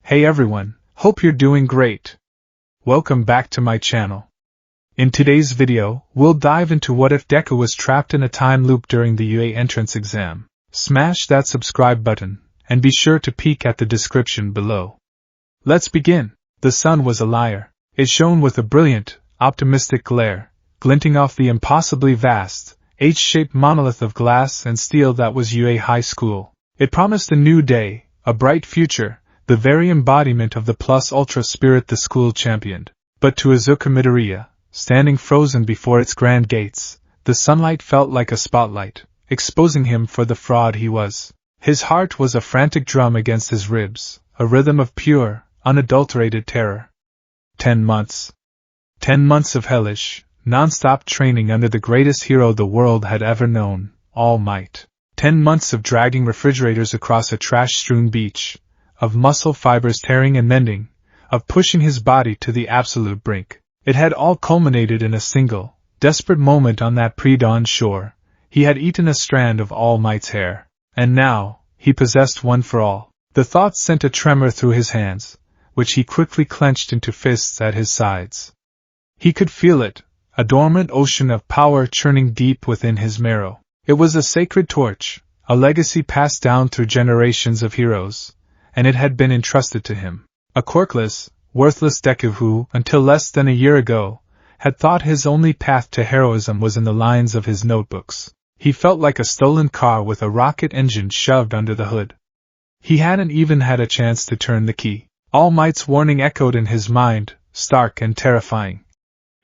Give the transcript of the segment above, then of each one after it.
Hey everyone, hope you're doing great. Welcome back to my channel. In today's video, we'll dive into what if Deku was trapped in a time loop during the UA entrance exam. Smash that subscribe button, and be sure to peek at the description below. Let's begin. The sun was a liar. It shone with a brilliant, optimistic glare, glinting off the impossibly vast, H-shaped monolith of glass and steel that was UA High School. It promised a new day, a bright future, the very embodiment of the plus-ultra spirit the school championed. But to Izuku Midoriya, standing frozen before its grand gates, the sunlight felt like a spotlight, exposing him for the fraud he was. His heart was a frantic drum against his ribs, a rhythm of pure, unadulterated terror. 10 months. 10 months of hellish, non-stop training under the greatest hero the world had ever known, All Might. 10 months of dragging refrigerators across a trash-strewn beach, of muscle fibers tearing and mending, of pushing his body to the absolute brink. It had all culminated in a single, desperate moment on that pre-dawn shore. He had eaten a strand of All Might's hair. And now, he possessed one for all. The thought sent a tremor through his hands, which he quickly clenched into fists at his sides. He could feel it, a dormant ocean of power churning deep within his marrow. It was a sacred torch, a legacy passed down through generations of heroes, and it had been entrusted to him. A quirkless, worthless Deku who, until less than a year ago, had thought his only path to heroism was in the lines of his notebooks. He felt like a stolen car with a rocket engine shoved under the hood. He hadn't even had a chance to turn the key. All Might's warning echoed in his mind, stark and terrifying.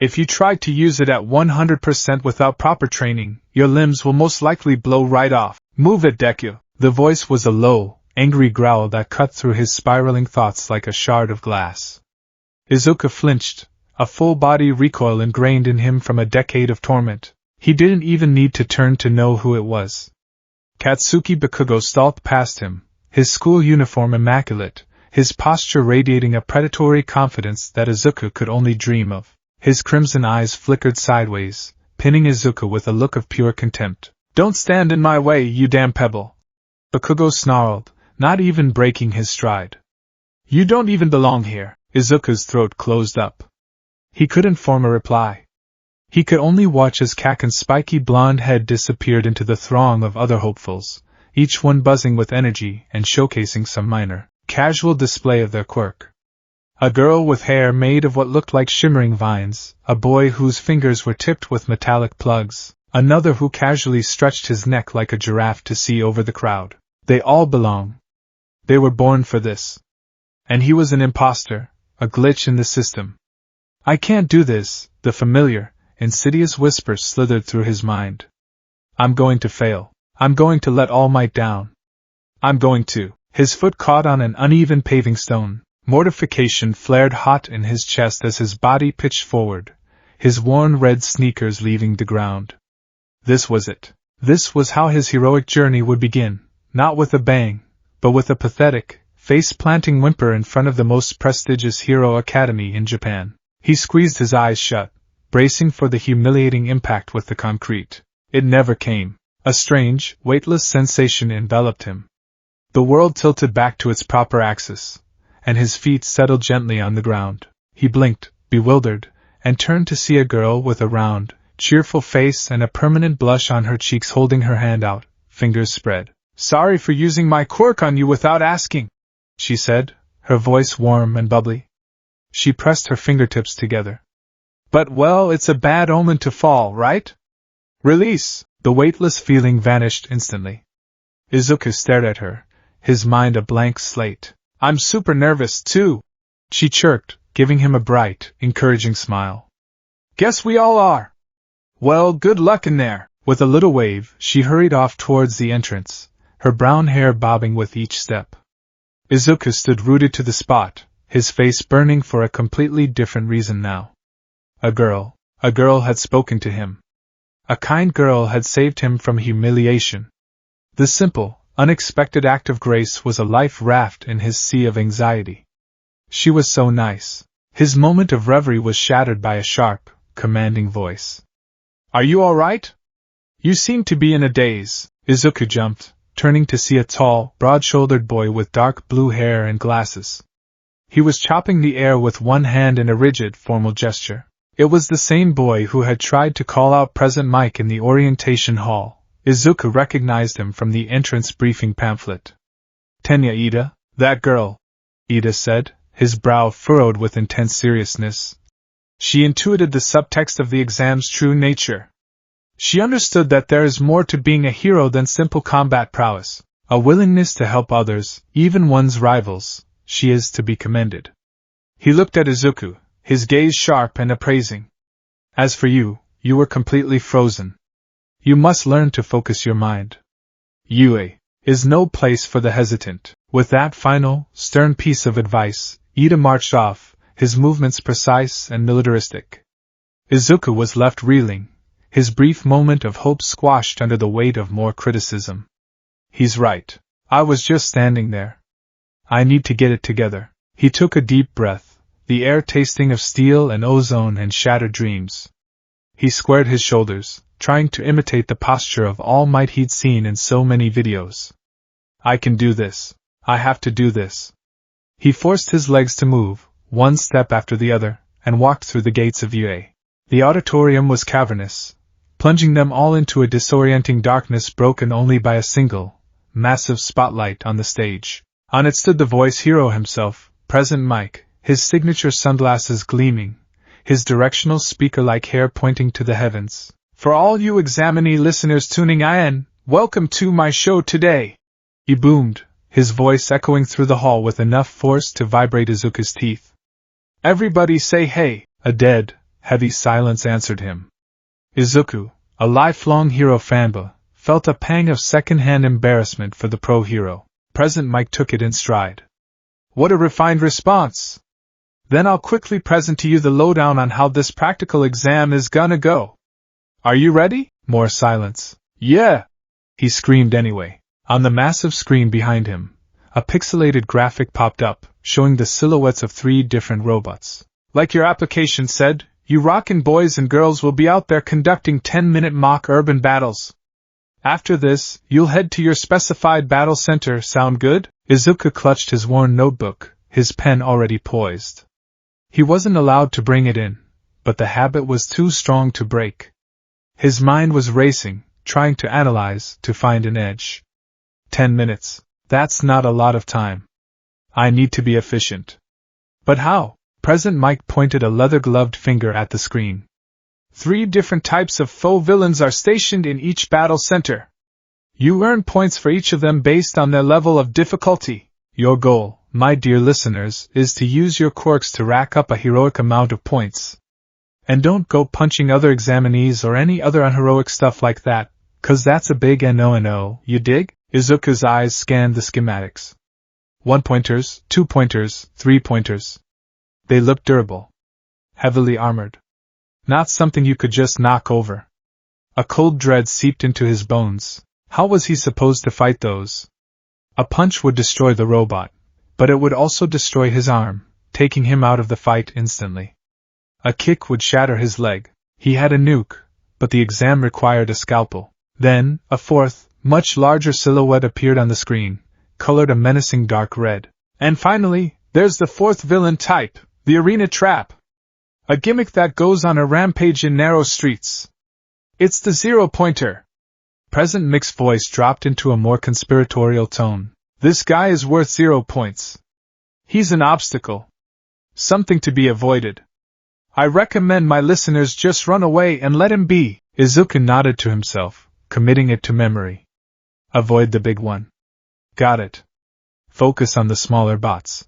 If you try to use it at 100% without proper training, your limbs will most likely blow right off. Move it, Deku. The voice was a low, angry growl that cut through his spiraling thoughts like a shard of glass. Izuku flinched, a full-body recoil ingrained in him from a decade of torment. He didn't even need to turn to know who it was. Katsuki Bakugo stalked past him, his school uniform immaculate, his posture radiating a predatory confidence that Izuku could only dream of. His crimson eyes flickered sideways, pinning Izuku with a look of pure contempt. "Don't stand in my way, you damn pebble!" Bakugo snarled, not even breaking his stride. "You don't even belong here." Izuku's throat closed up. He couldn't form a reply. He could only watch as Kaken's spiky blonde head disappeared into the throng of other hopefuls, each one buzzing with energy and showcasing some minor, casual display of their quirk. A girl with hair made of what looked like shimmering vines, a boy whose fingers were tipped with metallic plugs, another who casually stretched his neck like a giraffe to see over the crowd. They all belong. They were born for this. And he was an imposter, a glitch in the system. "I can't do this," the familiar, insidious whisper slithered through his mind. "I'm going to fail. I'm going to let All Might down. I'm going to." His foot caught on an uneven paving stone. Mortification flared hot in his chest as his body pitched forward, his worn red sneakers leaving the ground. This was it. This was how his heroic journey would begin, not with a bang, but with a pathetic, face-planting whimper in front of the most prestigious hero academy in Japan. He squeezed his eyes shut, bracing for the humiliating impact with the concrete. It never came. A strange, weightless sensation enveloped him. The world tilted back to its proper axis, and his feet settled gently on the ground. He blinked, bewildered, and turned to see a girl with a round, cheerful face and a permanent blush on her cheeks holding her hand out, fingers spread. "Sorry for using my quirk on you without asking," she said, her voice warm and bubbly. She pressed her fingertips together. "But well, it's a bad omen to fall, right? Release!" The weightless feeling vanished instantly. Izuku stared at her, his mind a blank slate. "I'm super nervous, too," she chirped, giving him a bright, encouraging smile. "Guess we all are. Well, good luck in there." With a little wave, she hurried off towards the entrance, her brown hair bobbing with each step. Izuku stood rooted to the spot, his face burning for a completely different reason now. A girl had spoken to him. A kind girl had saved him from humiliation. The simple, unexpected act of grace was a life raft in his sea of anxiety. She was so nice. His moment of reverie was shattered by a sharp, commanding voice. "Are you all right? You seem to be in a daze." Izuku jumped, turning to see a tall, broad-shouldered boy with dark blue hair and glasses. He was chopping the air with one hand in a rigid, formal gesture. It was the same boy who had tried to call out Present Mike in the orientation hall. Izuku recognized him from the entrance briefing pamphlet. "Tenya Ida, that girl," Ida said, his brow furrowed with intense seriousness. She intuited the subtext of the exam's true nature. She understood that there is more to being a hero than simple combat prowess, a willingness to help others, even one's rivals. She is to be commended. He looked at Izuku, his gaze sharp and appraising. "As for you, you were completely frozen. You must learn to focus your mind. UA is no place for the hesitant." With that final, stern piece of advice, Ida marched off, his movements precise and militaristic. Izuku was left reeling, his brief moment of hope squashed under the weight of more criticism. He's right. I was just standing there. I need to get it together. He took a deep breath, the air tasting of steel and ozone and shattered dreams. He squared his shoulders, trying to imitate the posture of All Might he'd seen in so many videos. I can do this. I have to do this. He forced his legs to move, one step after the other, and walked through the gates of UA. The auditorium was cavernous, plunging them all into a disorienting darkness broken only by a single, massive spotlight on the stage. On it stood the voice hero himself, Present Mike, his signature sunglasses gleaming, his directional speaker-like hair pointing to the heavens. "For all you examinee listeners tuning in, welcome to my show today," he boomed, his voice echoing through the hall with enough force to vibrate Izuku's teeth. "Everybody say hey." A dead, heavy silence answered him. Izuku, a lifelong hero fanboy, felt a pang of second-hand embarrassment for the pro-hero. Present Mike took it in stride. "What a refined response! Then I'll quickly present to you the lowdown on how this practical exam is gonna go. Are you ready?" More silence. "Yeah!" he screamed anyway. On the massive screen behind him, a pixelated graphic popped up, showing the silhouettes of 3 different robots. "Like your application said, you rockin' boys and girls will be out there conducting 10-minute mock urban battles. After this, you'll head to your specified battle center, sound good?" Izuku clutched his worn notebook, his pen already poised. He wasn't allowed to bring it in, but the habit was too strong to break. His mind was racing, trying to analyze, to find an edge. 10 minutes. That's not a lot of time. I need to be efficient. But how? Present Mike pointed a leather-gloved finger at the screen. 3 different types of faux villains are stationed in each battle center. You earn points for each of them based on their level of difficulty. Your goal, my dear listeners, is to use your quirks to rack up a heroic amount of points. And don't go punching other examinees or any other unheroic stuff like that, 'cause that's a big no, you dig? Izuku's eyes scanned the schematics. 1-pointers, 2-pointers, 3-pointers. They looked durable. Heavily armored. Not something you could just knock over. A cold dread seeped into his bones. How was he supposed to fight those? A punch would destroy the robot, but it would also destroy his arm, taking him out of the fight instantly. A kick would shatter his leg. He had a nuke, but the exam required a scalpel. Then, a 4th, much larger silhouette appeared on the screen, colored a menacing dark red. And finally, there's the 4th villain type, the arena trap. A gimmick that goes on a rampage in narrow streets. It's the 0-pointer. Present Mike's voice dropped into a more conspiratorial tone. This guy is worth 0 points. He's an obstacle. Something to be avoided. I recommend my listeners just run away and let him be. Izuku nodded to himself, committing it to memory. Avoid the big one. Got it. Focus on the smaller bots.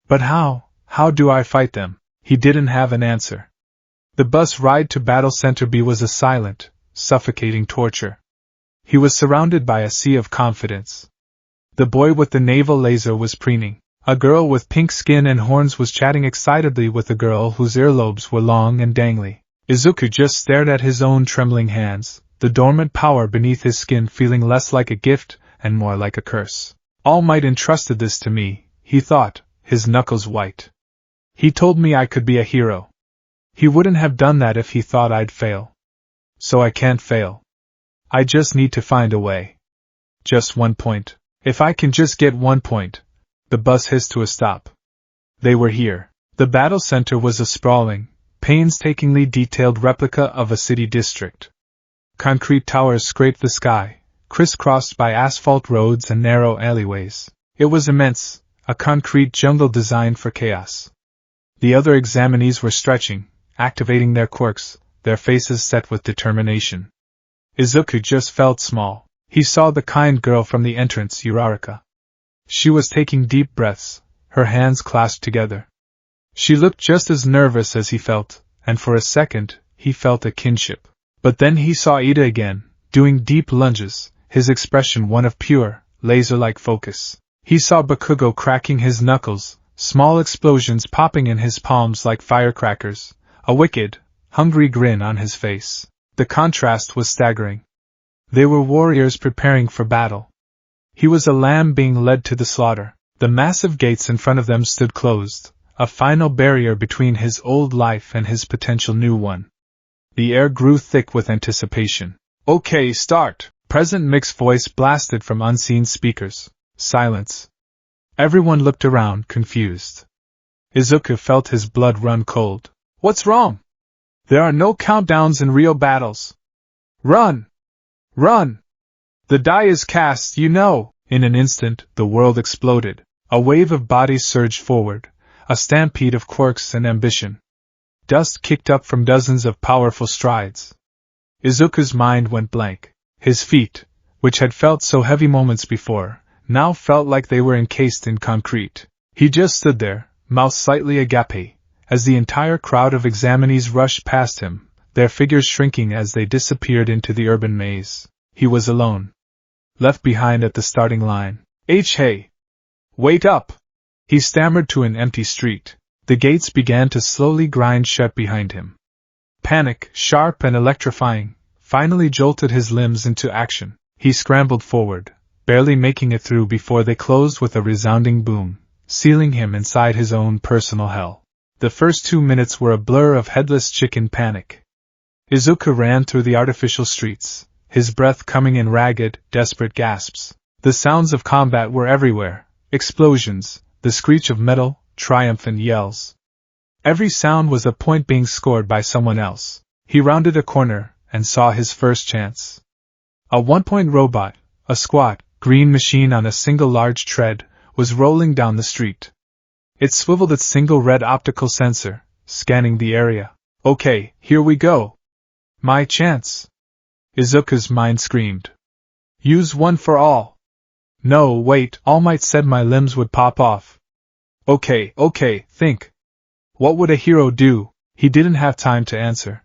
But how do I fight them? He didn't have an answer. The bus ride to Battle Center B was a silent, suffocating torture. He was surrounded by a sea of confidence. The boy with the naval laser was preening. A girl with pink skin and horns was chatting excitedly with a girl whose earlobes were long and dangly. Izuku just stared at his own trembling hands, the dormant power beneath his skin feeling less like a gift and more like a curse. All Might entrusted this to me, he thought, his knuckles white. He told me I could be a hero. He wouldn't have done that if he thought I'd fail. So I can't fail. I just need to find a way. Just 1 point. If I can just get 1 point. The bus hissed to a stop. They were here. The battle center was a sprawling, painstakingly detailed replica of a city district. Concrete towers scraped the sky, crisscrossed by asphalt roads and narrow alleyways. It was immense, a concrete jungle designed for chaos. The other examinees were stretching, activating their quirks, their faces set with determination. Izuku just felt small. He saw the kind girl from the entrance, Uraraka. She was taking deep breaths, her hands clasped together. She looked just as nervous as he felt, and for a second, he felt a kinship. But then he saw Ida again, doing deep lunges, his expression one of pure, laser-like focus. He saw Bakugo cracking his knuckles, small explosions popping in his palms like firecrackers, a wicked, hungry grin on his face. The contrast was staggering. They were warriors preparing for battle. He was a lamb being led to the slaughter. The massive gates in front of them stood closed, a final barrier between his old life and his potential new one. The air grew thick with anticipation. "Okay, start!" President Mick's voice blasted from unseen speakers. Silence. Everyone looked around, confused. Izuku felt his blood run cold. "What's wrong? There are no countdowns in real battles. Run! Run! The die is cast, you know!" In an instant, the world exploded. A wave of bodies surged forward, a stampede of quirks and ambition. Dust kicked up from dozens of powerful strides. Izuku's mind went blank. His feet, which had felt so heavy moments before, now felt like they were encased in concrete. He just stood there, mouth slightly agape, as the entire crowd of examinees rushed past him, their figures shrinking as they disappeared into the urban maze. He was alone. Left behind at the starting line. Hey! Wait up! He stammered to an empty street. The gates began to slowly grind shut behind him. Panic, sharp and electrifying, finally jolted his limbs into action. He scrambled forward, barely making it through before they closed with a resounding boom, sealing him inside his own personal hell. The first 2 minutes were a blur of headless chicken panic. Izuku ran through the artificial streets, his breath coming in ragged, desperate gasps. The sounds of combat were everywhere. Explosions, the screech of metal, triumphant yells. Every sound was a point being scored by someone else. He rounded a corner and saw his first chance. A one-point robot, a squat, green machine on a single large tread, was rolling down the street. It swiveled its single red optical sensor, scanning the area. "Okay, here we go. My chance!" Izuku's mind screamed. "Use one for all." "No, wait," All Might said, "my limbs would pop off." Okay, think. What would a hero do?" He didn't have time to answer.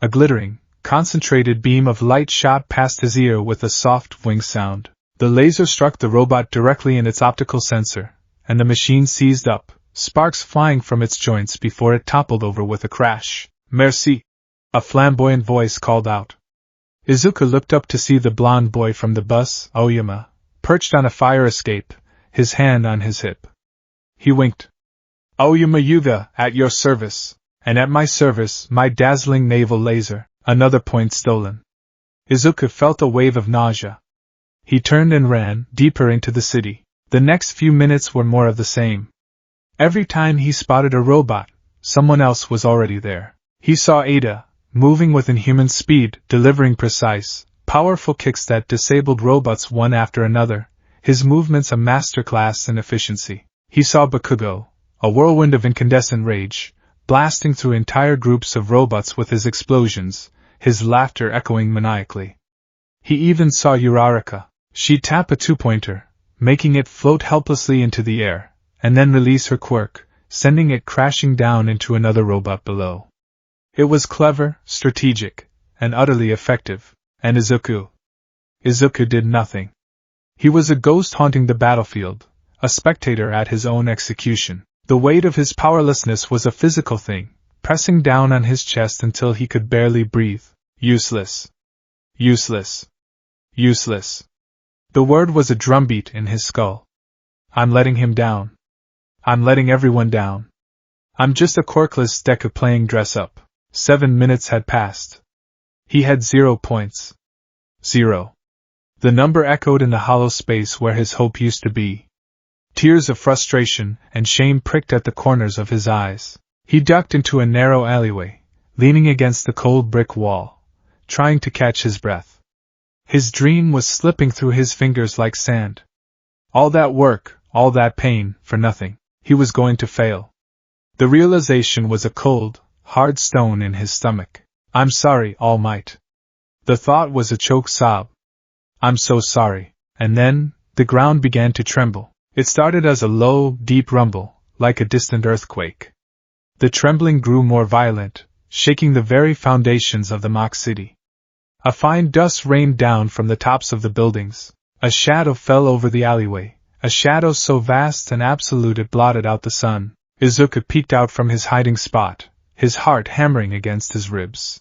A glittering, concentrated beam of light shot past his ear with a soft wing sound. The laser struck the robot directly in its optical sensor, and the machine seized up, sparks flying from its joints before it toppled over with a crash. "Merci!" a flamboyant voice called out. Izuku looked up to see the blonde boy from the bus, Aoyama, perched on a fire escape, his hand on his hip. He winked. "Aoyama Yuga, at your service, and at my service, my dazzling naval laser." Another point stolen. Izuku felt a wave of nausea. He turned and ran deeper into the city. The next few minutes were more of the same. Every time he spotted a robot, someone else was already there. He saw Ada, moving with inhuman speed, delivering precise, powerful kicks that disabled robots one after another, his movements a masterclass in efficiency. He saw Bakugo, a whirlwind of incandescent rage, blasting through entire groups of robots with his explosions, his laughter echoing maniacally. He even saw Uraraka. She'd tap a two-pointer, making it float helplessly into the air, and then release her quirk, sending it crashing down into another robot below. It was clever, strategic, and utterly effective. And Izuku did nothing. He was a ghost haunting the battlefield, a spectator at his own execution. The weight of his powerlessness was a physical thing, pressing down on his chest until he could barely breathe. Useless. Useless. Useless. The word was a drumbeat in his skull. I'm letting him down. I'm letting everyone down. I'm just a quirkless Deku playing dress-up. 7 minutes had passed. He had 0 points. 0. The number echoed in the hollow space where his hope used to be. Tears of frustration and shame pricked at the corners of his eyes. He ducked into a narrow alleyway, leaning against the cold brick wall, trying to catch his breath. His dream was slipping through his fingers like sand. All that work, all that pain, for nothing. He was going to fail. The realization was a cold, hard stone in his stomach. I'm sorry, All Might. The thought was a choked sob. I'm so sorry. And then, the ground began to tremble. It started as a low, deep rumble, like a distant earthquake. The trembling grew more violent, shaking the very foundations of the mock city. A fine dust rained down from the tops of the buildings. A shadow fell over the alleyway, a shadow so vast and absolute it blotted out the sun. Izuku peeked out from his hiding spot, his heart hammering against his ribs.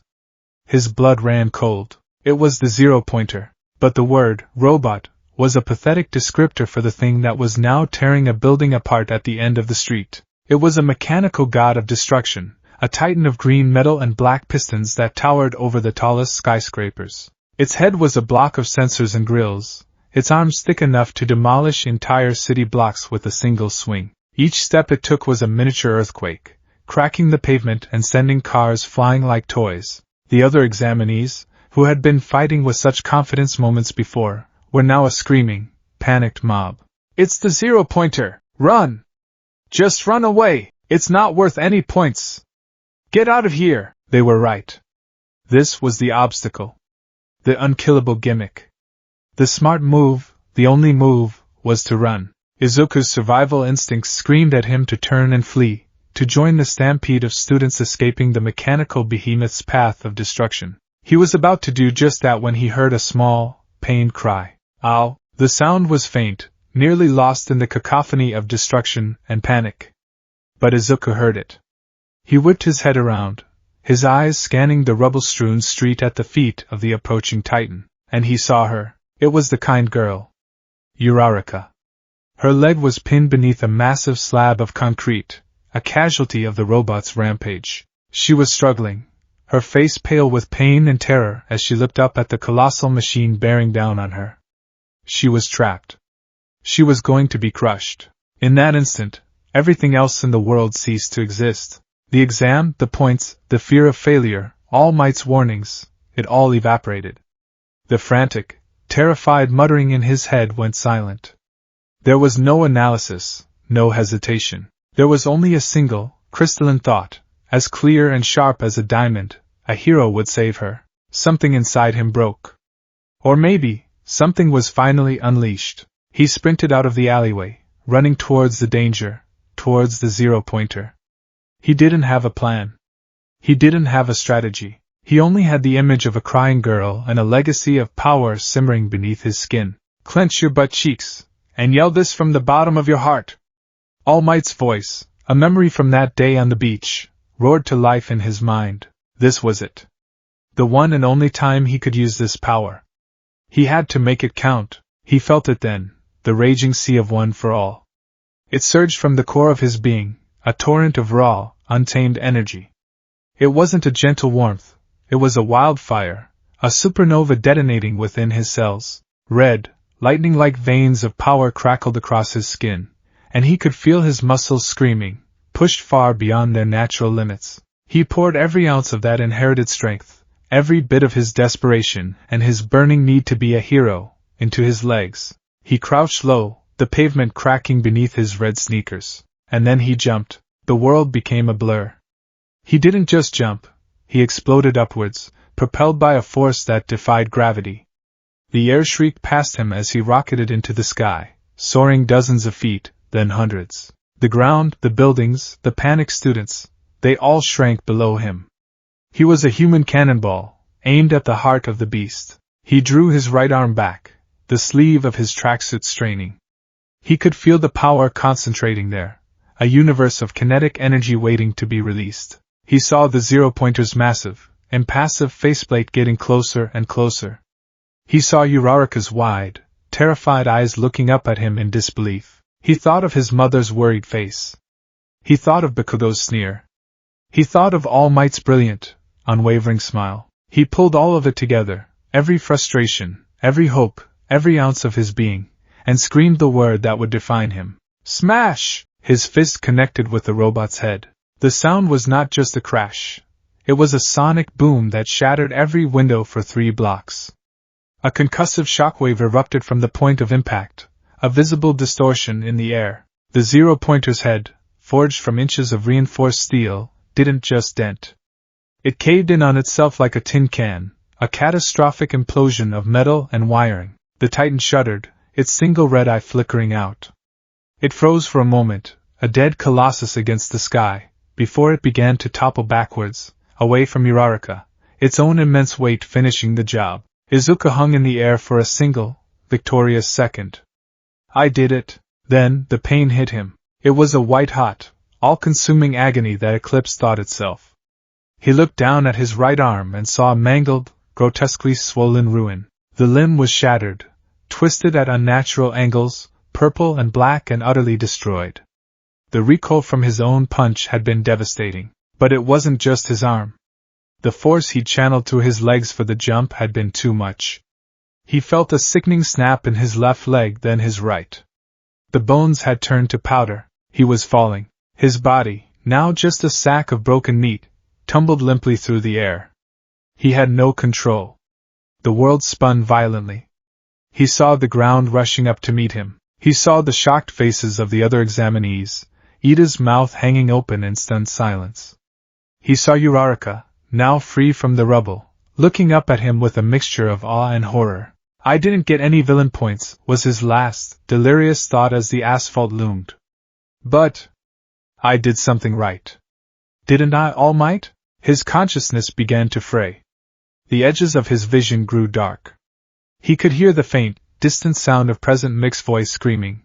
His blood ran cold. It was the zero-pointer, but the word, robot, was a pathetic descriptor for the thing that was now tearing a building apart at the end of the street. It was a mechanical god of destruction, a titan of green metal and black pistons that towered over the tallest skyscrapers. Its head was a block of sensors and grills, its arms thick enough to demolish entire city blocks with a single swing. Each step it took was a miniature earthquake, cracking the pavement and sending cars flying like toys. The other examinees, who had been fighting with such confidence moments before, were now a screaming, panicked mob. It's the zero-pointer! Run! Just run away! It's not worth any points! Get out of here! They were right. This was the obstacle. The unkillable gimmick. The smart move, the only move, was to run. Izuku's survival instincts screamed at him to turn and flee, to join the stampede of students escaping the mechanical behemoth's path of destruction. He was about to do just that when he heard a small, pained cry. Ow! The sound was faint, nearly lost in the cacophony of destruction and panic. But Izuku heard it. He whipped his head around, his eyes scanning the rubble-strewn street at the feet of the approaching titan, and he saw her. It was the kind girl. Uraraka. Her leg was pinned beneath a massive slab of concrete, a casualty of the robot's rampage. She was struggling, her face pale with pain and terror as she looked up at the colossal machine bearing down on her. She was trapped. She was going to be crushed. In that instant, everything else in the world ceased to exist. The exam, the points, the fear of failure, All Might's warnings, it all evaporated. The frantic, terrified muttering in his head went silent. There was no analysis, no hesitation. There was only a single, crystalline thought, as clear and sharp as a diamond. A hero would save her. Something inside him broke. Or maybe, something was finally unleashed. He sprinted out of the alleyway, running towards the danger, towards the zero-pointer. He didn't have a plan. He didn't have a strategy. He only had the image of a crying girl and a legacy of power simmering beneath his skin. Clench your butt cheeks, and yell this from the bottom of your heart. All Might's voice, a memory from that day on the beach, roared to life in his mind. This was it. The one and only time he could use this power. He had to make it count. He felt it then, the raging sea of one for all. It surged from the core of his being, a torrent of raw, untamed energy. It wasn't a gentle warmth, it was a wildfire, a supernova detonating within his cells. Red, lightning-like veins of power crackled across his skin, and he could feel his muscles screaming, pushed far beyond their natural limits. He poured every ounce of that inherited strength, every bit of his desperation and his burning need to be a hero, into his legs. He crouched low, the pavement cracking beneath his red sneakers. And then he jumped. The world became a blur. He didn't just jump, he exploded upwards, propelled by a force that defied gravity. The air shrieked past him as he rocketed into the sky, soaring dozens of feet, then hundreds. The ground, the buildings, the panicked students, they all shrank below him. He was a human cannonball, aimed at the heart of the beast. He drew his right arm back, the sleeve of his tracksuit straining. He could feel the power concentrating there, a universe of kinetic energy waiting to be released. He saw the zero-pointer's massive, impassive faceplate getting closer and closer. He saw Uraraka's wide, terrified eyes looking up at him in disbelief. He thought of his mother's worried face. He thought of Bakugo's sneer. He thought of All Might's brilliant, unwavering smile. He pulled all of it together, every frustration, every hope, every ounce of his being, and screamed the word that would define him. Smash! His fist connected with the robot's head. The sound was not just a crash. It was a sonic boom that shattered every window for 3 blocks. A concussive shockwave erupted from the point of impact, a visible distortion in the air. The zero-pointer's head, forged from inches of reinforced steel, didn't just dent. It caved in on itself like a tin can, a catastrophic implosion of metal and wiring. The Titan shuddered, its single red eye flickering out. It froze for a moment, a dead colossus against the sky, before it began to topple backwards, away from Uraraka, its own immense weight finishing the job. Izuku hung in the air for a single, victorious second. I did it. Then, the pain hit him. It was a white-hot, all-consuming agony that eclipsed thought itself. He looked down at his right arm and saw a mangled, grotesquely swollen ruin. The limb was shattered, twisted at unnatural angles, purple and black and utterly destroyed. The recoil from his own punch had been devastating. But it wasn't just his arm. The force he'd channeled through his legs for the jump had been too much. He felt a sickening snap in his left leg, then his right. The bones had turned to powder. He was falling. His body, now just a sack of broken meat, tumbled limply through the air. He had no control. The world spun violently. He saw the ground rushing up to meet him. He saw the shocked faces of the other examinees, Ida's mouth hanging open in stunned silence. He saw Uraraka, now free from the rubble, looking up at him with a mixture of awe and horror. I didn't get any villain points, was his last, delirious thought as the asphalt loomed. But I did something right. Didn't I, All Might? His consciousness began to fray. The edges of his vision grew dark. He could hear the faint, distant sound of Present Mix's voice screaming.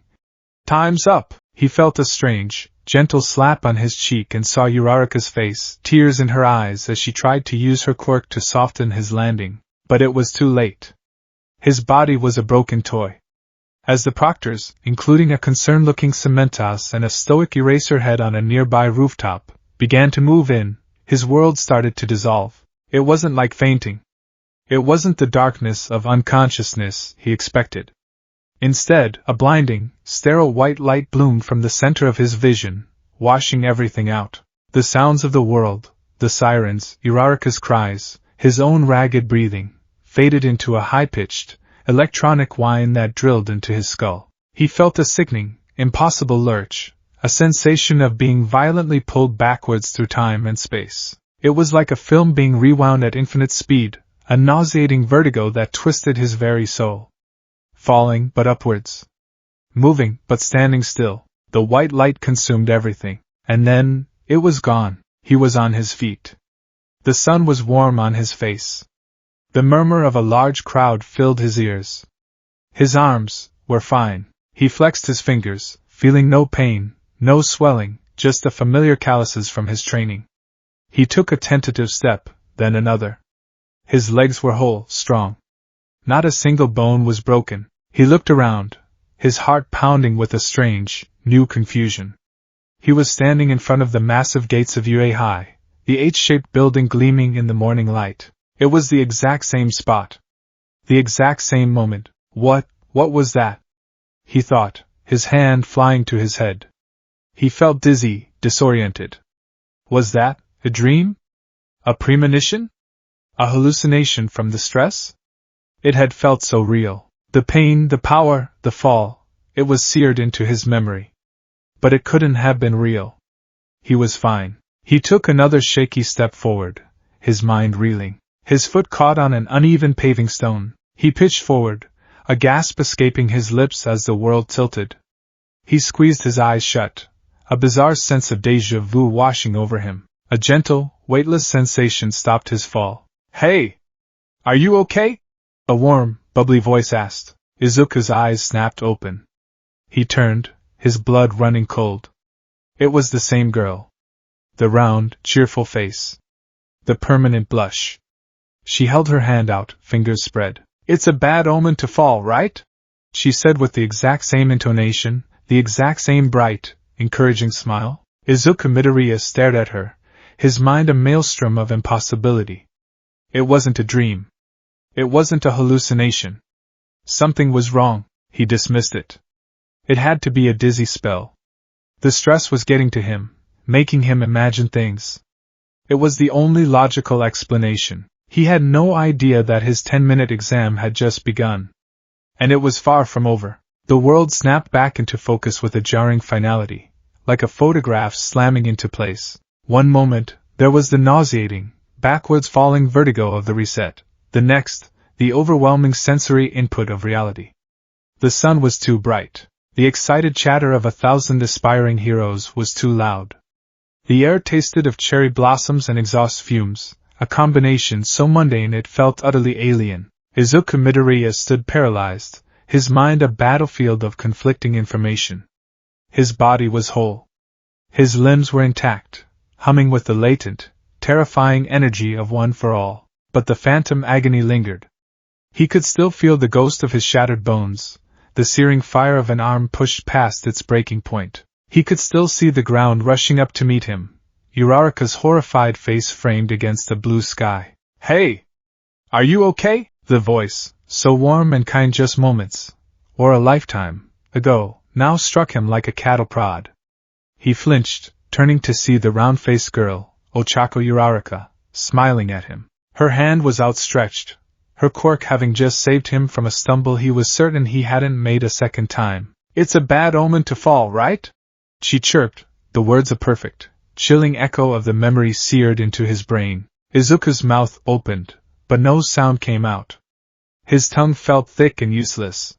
Time's up! He felt a strange, gentle slap on his cheek and saw Uraraka's face, tears in her eyes as she tried to use her quirk to soften his landing. But it was too late. His body was a broken toy. As the proctors, including a concerned-looking Cementas and a stoic Eraserhead on a nearby rooftop, began to move in, his world started to dissolve. It wasn't like fainting. It wasn't the darkness of unconsciousness he expected. Instead, a blinding, sterile white light bloomed from the center of his vision, washing everything out. The sounds of the world, the sirens, Uraraka's cries, his own ragged breathing, faded into a high-pitched, electronic whine that drilled into his skull. He felt a sickening, impossible lurch, a sensation of being violently pulled backwards through time and space. It was like a film being rewound at infinite speed, a nauseating vertigo that twisted his very soul. Falling, but upwards. Moving, but standing still. The white light consumed everything. And then, it was gone. He was on his feet. The sun was warm on his face. The murmur of a large crowd filled his ears. His arms were fine. He flexed his fingers, feeling no pain, no swelling, just the familiar calluses from his training. He took a tentative step, then another. His legs were whole, strong. Not a single bone was broken. He looked around, his heart pounding with a strange, new confusion. He was standing in front of the massive gates of Ue High, the H-shaped building gleaming in the morning light. It was the exact same spot. The exact same moment. What was that? He thought, his hand flying to his head. He felt dizzy, disoriented. Was that a dream? A premonition? A hallucination from the stress? It had felt so real. The pain, the power, the fall, it was seared into his memory. But it couldn't have been real. He was fine. He took another shaky step forward, his mind reeling. His foot caught on an uneven paving stone. He pitched forward, a gasp escaping his lips as the world tilted. He squeezed his eyes shut, a bizarre sense of déjà vu washing over him. A gentle, weightless sensation stopped his fall. Hey! Are you okay? A warm, bubbly voice asked. Izuku's eyes snapped open. He turned, his blood running cold. It was the same girl. The round, cheerful face. The permanent blush. She held her hand out, fingers spread. It's a bad omen to fall, right? She said with the exact same intonation, the exact same bright, encouraging smile. Izuku Midoriya stared at her, his mind a maelstrom of impossibility. It wasn't a dream. It wasn't a hallucination. Something was wrong. He dismissed it. It had to be a dizzy spell. The stress was getting to him, making him imagine things. It was the only logical explanation. He had no idea that his 10-minute exam had just begun. And it was far from over. The world snapped back into focus with a jarring finality, like a photograph slamming into place. One moment, there was the nauseating, backwards falling vertigo of the reset. The next, the overwhelming sensory input of reality. The sun was too bright. The excited chatter of 1,000 aspiring heroes was too loud. The air tasted of cherry blossoms and exhaust fumes, a combination so mundane it felt utterly alien. Izuku Midoriya stood paralyzed, his mind a battlefield of conflicting information. His body was whole. His limbs were intact, humming with the latent, terrifying energy of one for all, but the phantom agony lingered. He could still feel the ghost of his shattered bones, the searing fire of an arm pushed past its breaking point. He could still see the ground rushing up to meet him, Uraraka's horrified face framed against the blue sky. "Hey! Are you okay?" The voice, so warm and kind just moments, or a lifetime, ago, now struck him like a cattle prod. He flinched, turning to see the round-faced girl, Ochako Uraraka, smiling at him. Her hand was outstretched, her quirk having just saved him from a stumble he was certain he hadn't made a second time. "It's a bad omen to fall, right?" She chirped, the words a perfect, chilling echo of the memory seared into his brain. Izuku's mouth opened, but no sound came out. His tongue felt thick and useless.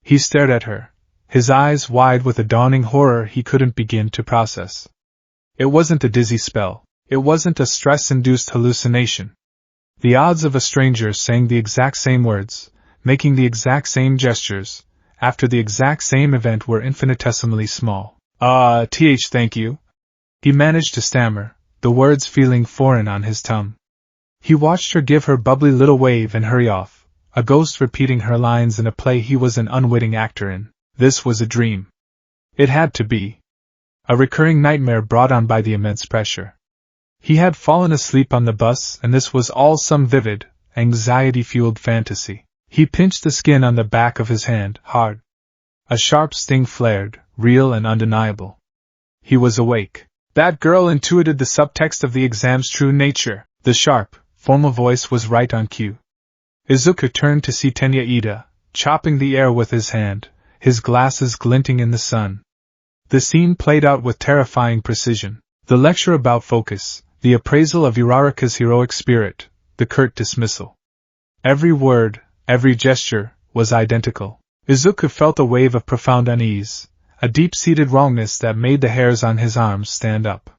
He stared at her, his eyes wide with a dawning horror he couldn't begin to process. It wasn't a dizzy spell. It wasn't a stress-induced hallucination. The odds of a stranger saying the exact same words, making the exact same gestures, after the exact same event were infinitesimally small. Thank you." He managed to stammer, the words feeling foreign on his tongue. He watched her give her bubbly little wave and hurry off, a ghost repeating her lines in a play he was an unwitting actor in. This was a dream. It had to be. A recurring nightmare brought on by the immense pressure. He had fallen asleep on the bus, and this was all some vivid, anxiety-fueled fantasy. He pinched the skin on the back of his hand, hard. A sharp sting flared, real and undeniable. He was awake. That girl intuited the subtext of the exam's true nature. The sharp, formal voice was right on cue. Izuku turned to see Tenya Ida, chopping the air with his hand, his glasses glinting in the sun. The scene played out with terrifying precision. The lecture about focus, the appraisal of Uraraka's heroic spirit, the curt dismissal. Every word, every gesture, was identical. Izuku felt a wave of profound unease, a deep-seated wrongness that made the hairs on his arms stand up.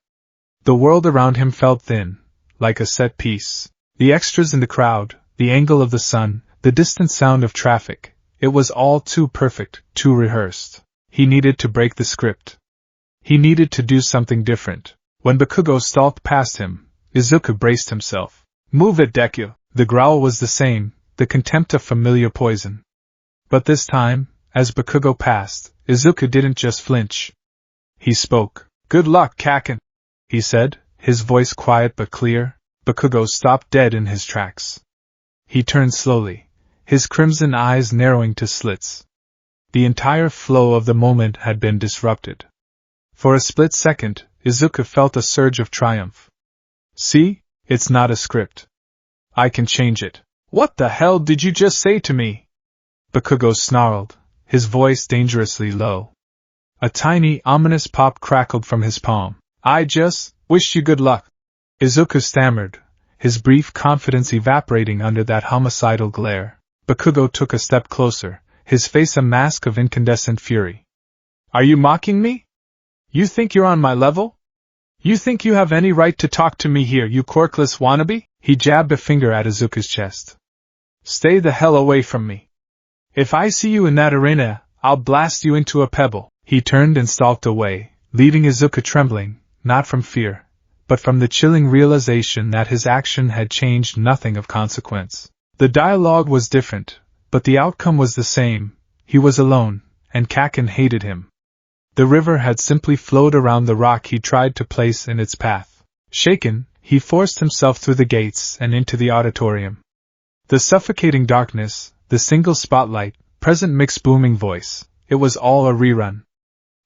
The world around him felt thin, like a set piece. The extras in the crowd, the angle of the sun, the distant sound of traffic, it was all too perfect, too rehearsed. He needed to break the script. He needed to do something different. When Bakugo stalked past him, Izuku braced himself. "Move it, Deku!" The growl was the same, the contempt of familiar poison. But this time, as Bakugo passed, Izuku didn't just flinch. He spoke. "Good luck, Kaken," he said, his voice quiet but clear. Bakugo stopped dead in his tracks. He turned slowly, his crimson eyes narrowing to slits. The entire flow of the moment had been disrupted. For a split second, Izuku felt a surge of triumph. "See? It's not a script. I can change it." "What the hell did you just say to me?" Bakugo snarled, his voice dangerously low. A tiny, ominous pop crackled from his palm. "I just wish you good luck," Izuku stammered, his brief confidence evaporating under that homicidal glare. Bakugo took a step closer, his face a mask of incandescent fury. "Are you mocking me? You think you're on my level? You think you have any right to talk to me here, you quirkless wannabe?" He jabbed a finger at Izuku's chest. "Stay the hell away from me. If I see you in that arena, I'll blast you into a pebble." He turned and stalked away, leaving Izuku trembling, not from fear, but from the chilling realization that his action had changed nothing of consequence. The dialogue was different, but the outcome was the same. He was alone, and Kaken hated him. The river had simply flowed around the rock he tried to place in its path. Shaken, he forced himself through the gates and into the auditorium. The suffocating darkness, the single spotlight, present Mick's booming voice, it was all a rerun.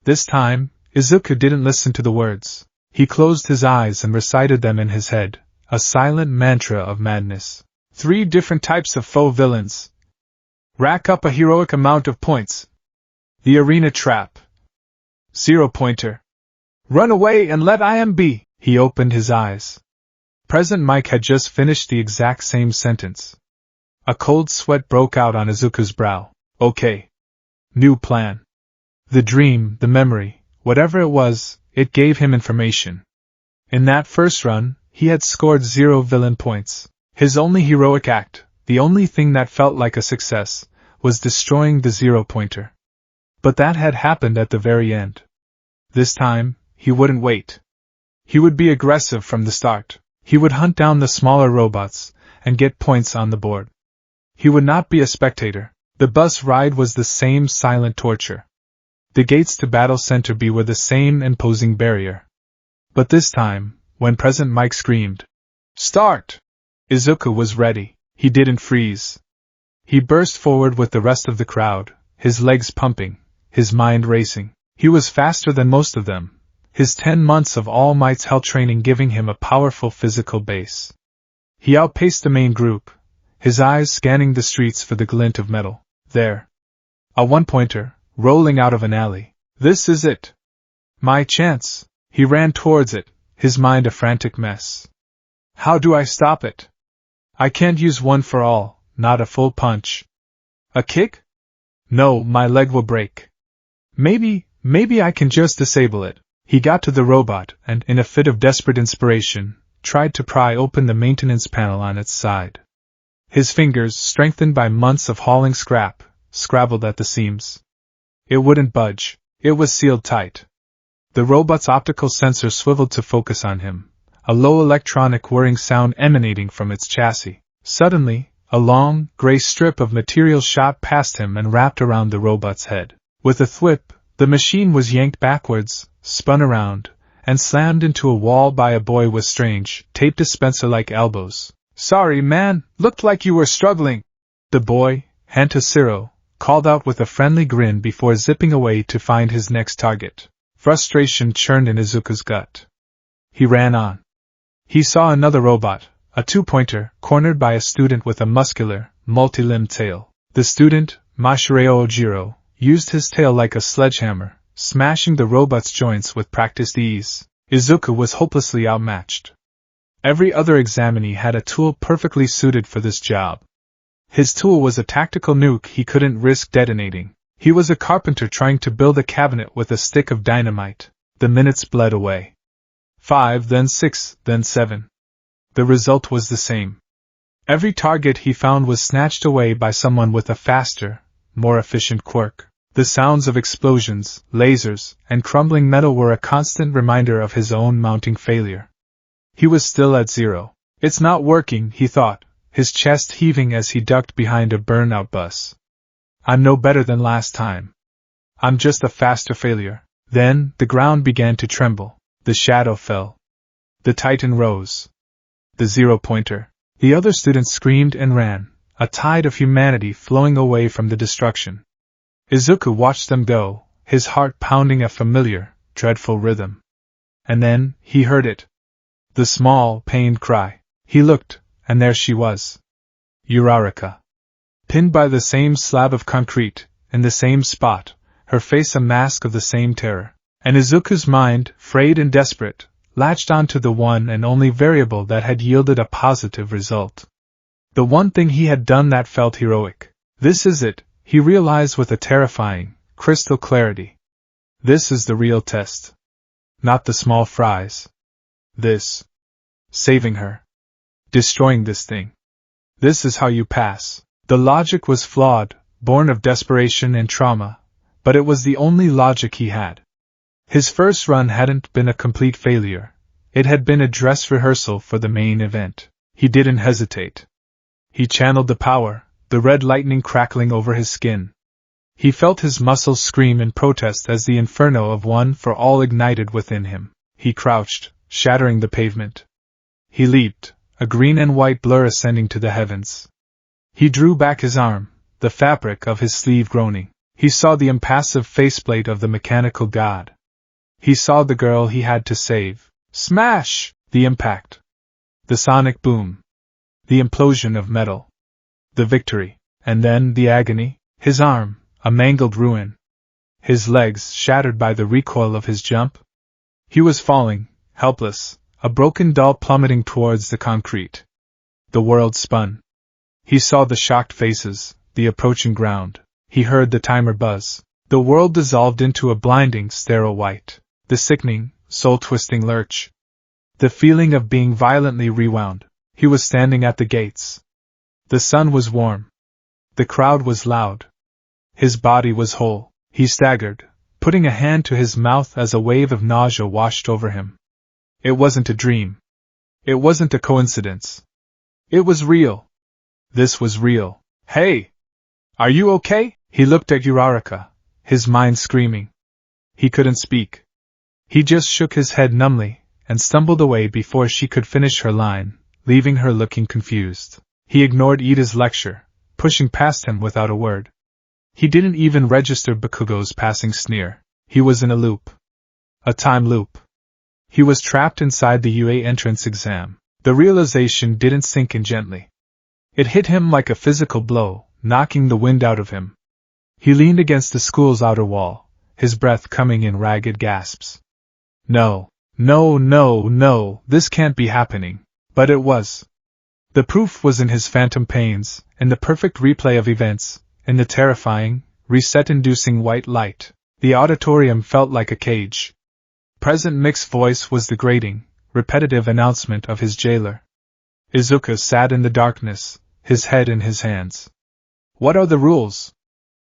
This time, Izuku didn't listen to the words. He closed his eyes and recited them in his head, a silent mantra of madness. 3 different types of foe villains. Rack up a heroic amount of points. The arena trap. 0-pointer. Run away and let I am be. He opened his eyes. President Mike had just finished the exact same sentence. A cold sweat broke out on Izuku's brow. Okay. New plan. The dream, the memory, whatever it was, it gave him information. In that first run, he had scored 0 villain points. His only heroic act, the only thing that felt like a success, was destroying the 0-pointer. But that had happened at the very end. This time, he wouldn't wait. He would be aggressive from the start. He would hunt down the smaller robots and get points on the board. He would not be a spectator. The bus ride was the same silent torture. The gates to Battle Center B were the same imposing barrier. But this time, when President Mike screamed, "Start!" Izuku was ready. He didn't freeze. He burst forward with the rest of the crowd, his legs pumping, his mind racing. He was faster than most of them, his 10 months of All Might's hell training giving him a powerful physical base. He outpaced the main group, his eyes scanning the streets for the glint of metal. There. A 1-pointer, rolling out of an alley. This is it. My chance. He ran towards it, his mind a frantic mess. How do I stop it? I can't use one for all, not a full punch. A kick? No, my leg will break. Maybe I can just disable it. He got to the robot and, in a fit of desperate inspiration, tried to pry open the maintenance panel on its side. His fingers, strengthened by months of hauling scrap, scrabbled at the seams. It wouldn't budge. It was sealed tight. The robot's optical sensor swiveled to focus on him, a low electronic whirring sound emanating from its chassis. Suddenly, a long, gray strip of material shot past him and wrapped around the robot's head. With a thwip, the machine was yanked backwards, spun around, and slammed into a wall by a boy with strange, tape dispenser-like elbows. Sorry, man, looked like you were struggling. The boy, Hantashiro, called out with a friendly grin before zipping away to find his next target. Frustration churned in Izuku's gut. He ran on. He saw another robot, a 2-pointer, cornered by a student with a muscular, multi-limbed tail. The student, Mashireo Ojiro, used his tail like a sledgehammer, smashing the robot's joints with practiced ease. Izuku was hopelessly outmatched. Every other examinee had a tool perfectly suited for this job. His tool was a tactical nuke he couldn't risk detonating. He was a carpenter trying to build a cabinet with a stick of dynamite. The minutes bled away. 5, then 6, then 7. The result was the same. Every target he found was snatched away by someone with a faster, more efficient quirk. The sounds of explosions, lasers, and crumbling metal were a constant reminder of his own mounting failure. He was still at 0. It's not working, he thought, his chest heaving as he ducked behind a burnout bus. I'm no better than last time. I'm just a faster failure. Then, the ground began to tremble. The shadow fell. The Titan rose. The 0-pointer. The other students screamed and ran, a tide of humanity flowing away from the destruction. Izuku watched them go, his heart pounding a familiar, dreadful rhythm. And then, he heard it. The small, pained cry. He looked, and there she was. Uraraka. Pinned by the same slab of concrete, in the same spot, her face a mask of the same terror. And Izuku's mind, frayed and desperate, latched onto the one and only variable that had yielded a positive result. The one thing he had done that felt heroic. This is it, he realized with a terrifying, crystal clarity. This is the real test. Not the small fries. This. Saving her. Destroying this thing. This is how you pass. The logic was flawed, born of desperation and trauma, but it was the only logic he had. His first run hadn't been a complete failure. It had been a dress rehearsal for the main event. He didn't hesitate. He channeled the power, the red lightning crackling over his skin. He felt his muscles scream in protest as the inferno of one for all ignited within him. He crouched, shattering the pavement. He leaped, a green and white blur ascending to the heavens. He drew back his arm, the fabric of his sleeve groaning. He saw the impassive faceplate of the mechanical god. He saw the girl he had to save. Smash! The impact. The sonic boom. The implosion of metal. The victory. And then the agony. His arm, a mangled ruin. His legs shattered by the recoil of his jump. He was falling, helpless, a broken doll plummeting towards the concrete. The world spun. He saw the shocked faces, the approaching ground. He heard the timer buzz. The world dissolved into a blinding, sterile white. The sickening, soul-twisting lurch. The feeling of being violently rewound. He was standing at the gates. The sun was warm. The crowd was loud. His body was whole. He staggered, putting a hand to his mouth as a wave of nausea washed over him. It wasn't a dream. It wasn't a coincidence. It was real. This was real. Hey! Are you okay? He looked at Uraraka, his mind screaming. He couldn't speak. He just shook his head numbly, and stumbled away before she could finish her line, leaving her looking confused. He ignored Ida's lecture, pushing past him without a word. He didn't even register Bakugo's passing sneer. He was in a loop. A time loop. He was trapped inside the UA entrance exam. The realization didn't sink in gently. It hit him like a physical blow, knocking the wind out of him. He leaned against the school's outer wall, his breath coming in ragged gasps. No, this can't be happening. But it was. The proof was in his phantom pains, in the perfect replay of events, in the terrifying, reset-inducing white light. The auditorium felt like a cage. President Mick's voice was the grating, repetitive announcement of his jailer. Izuka sat in the darkness, his head in his hands. What are the rules?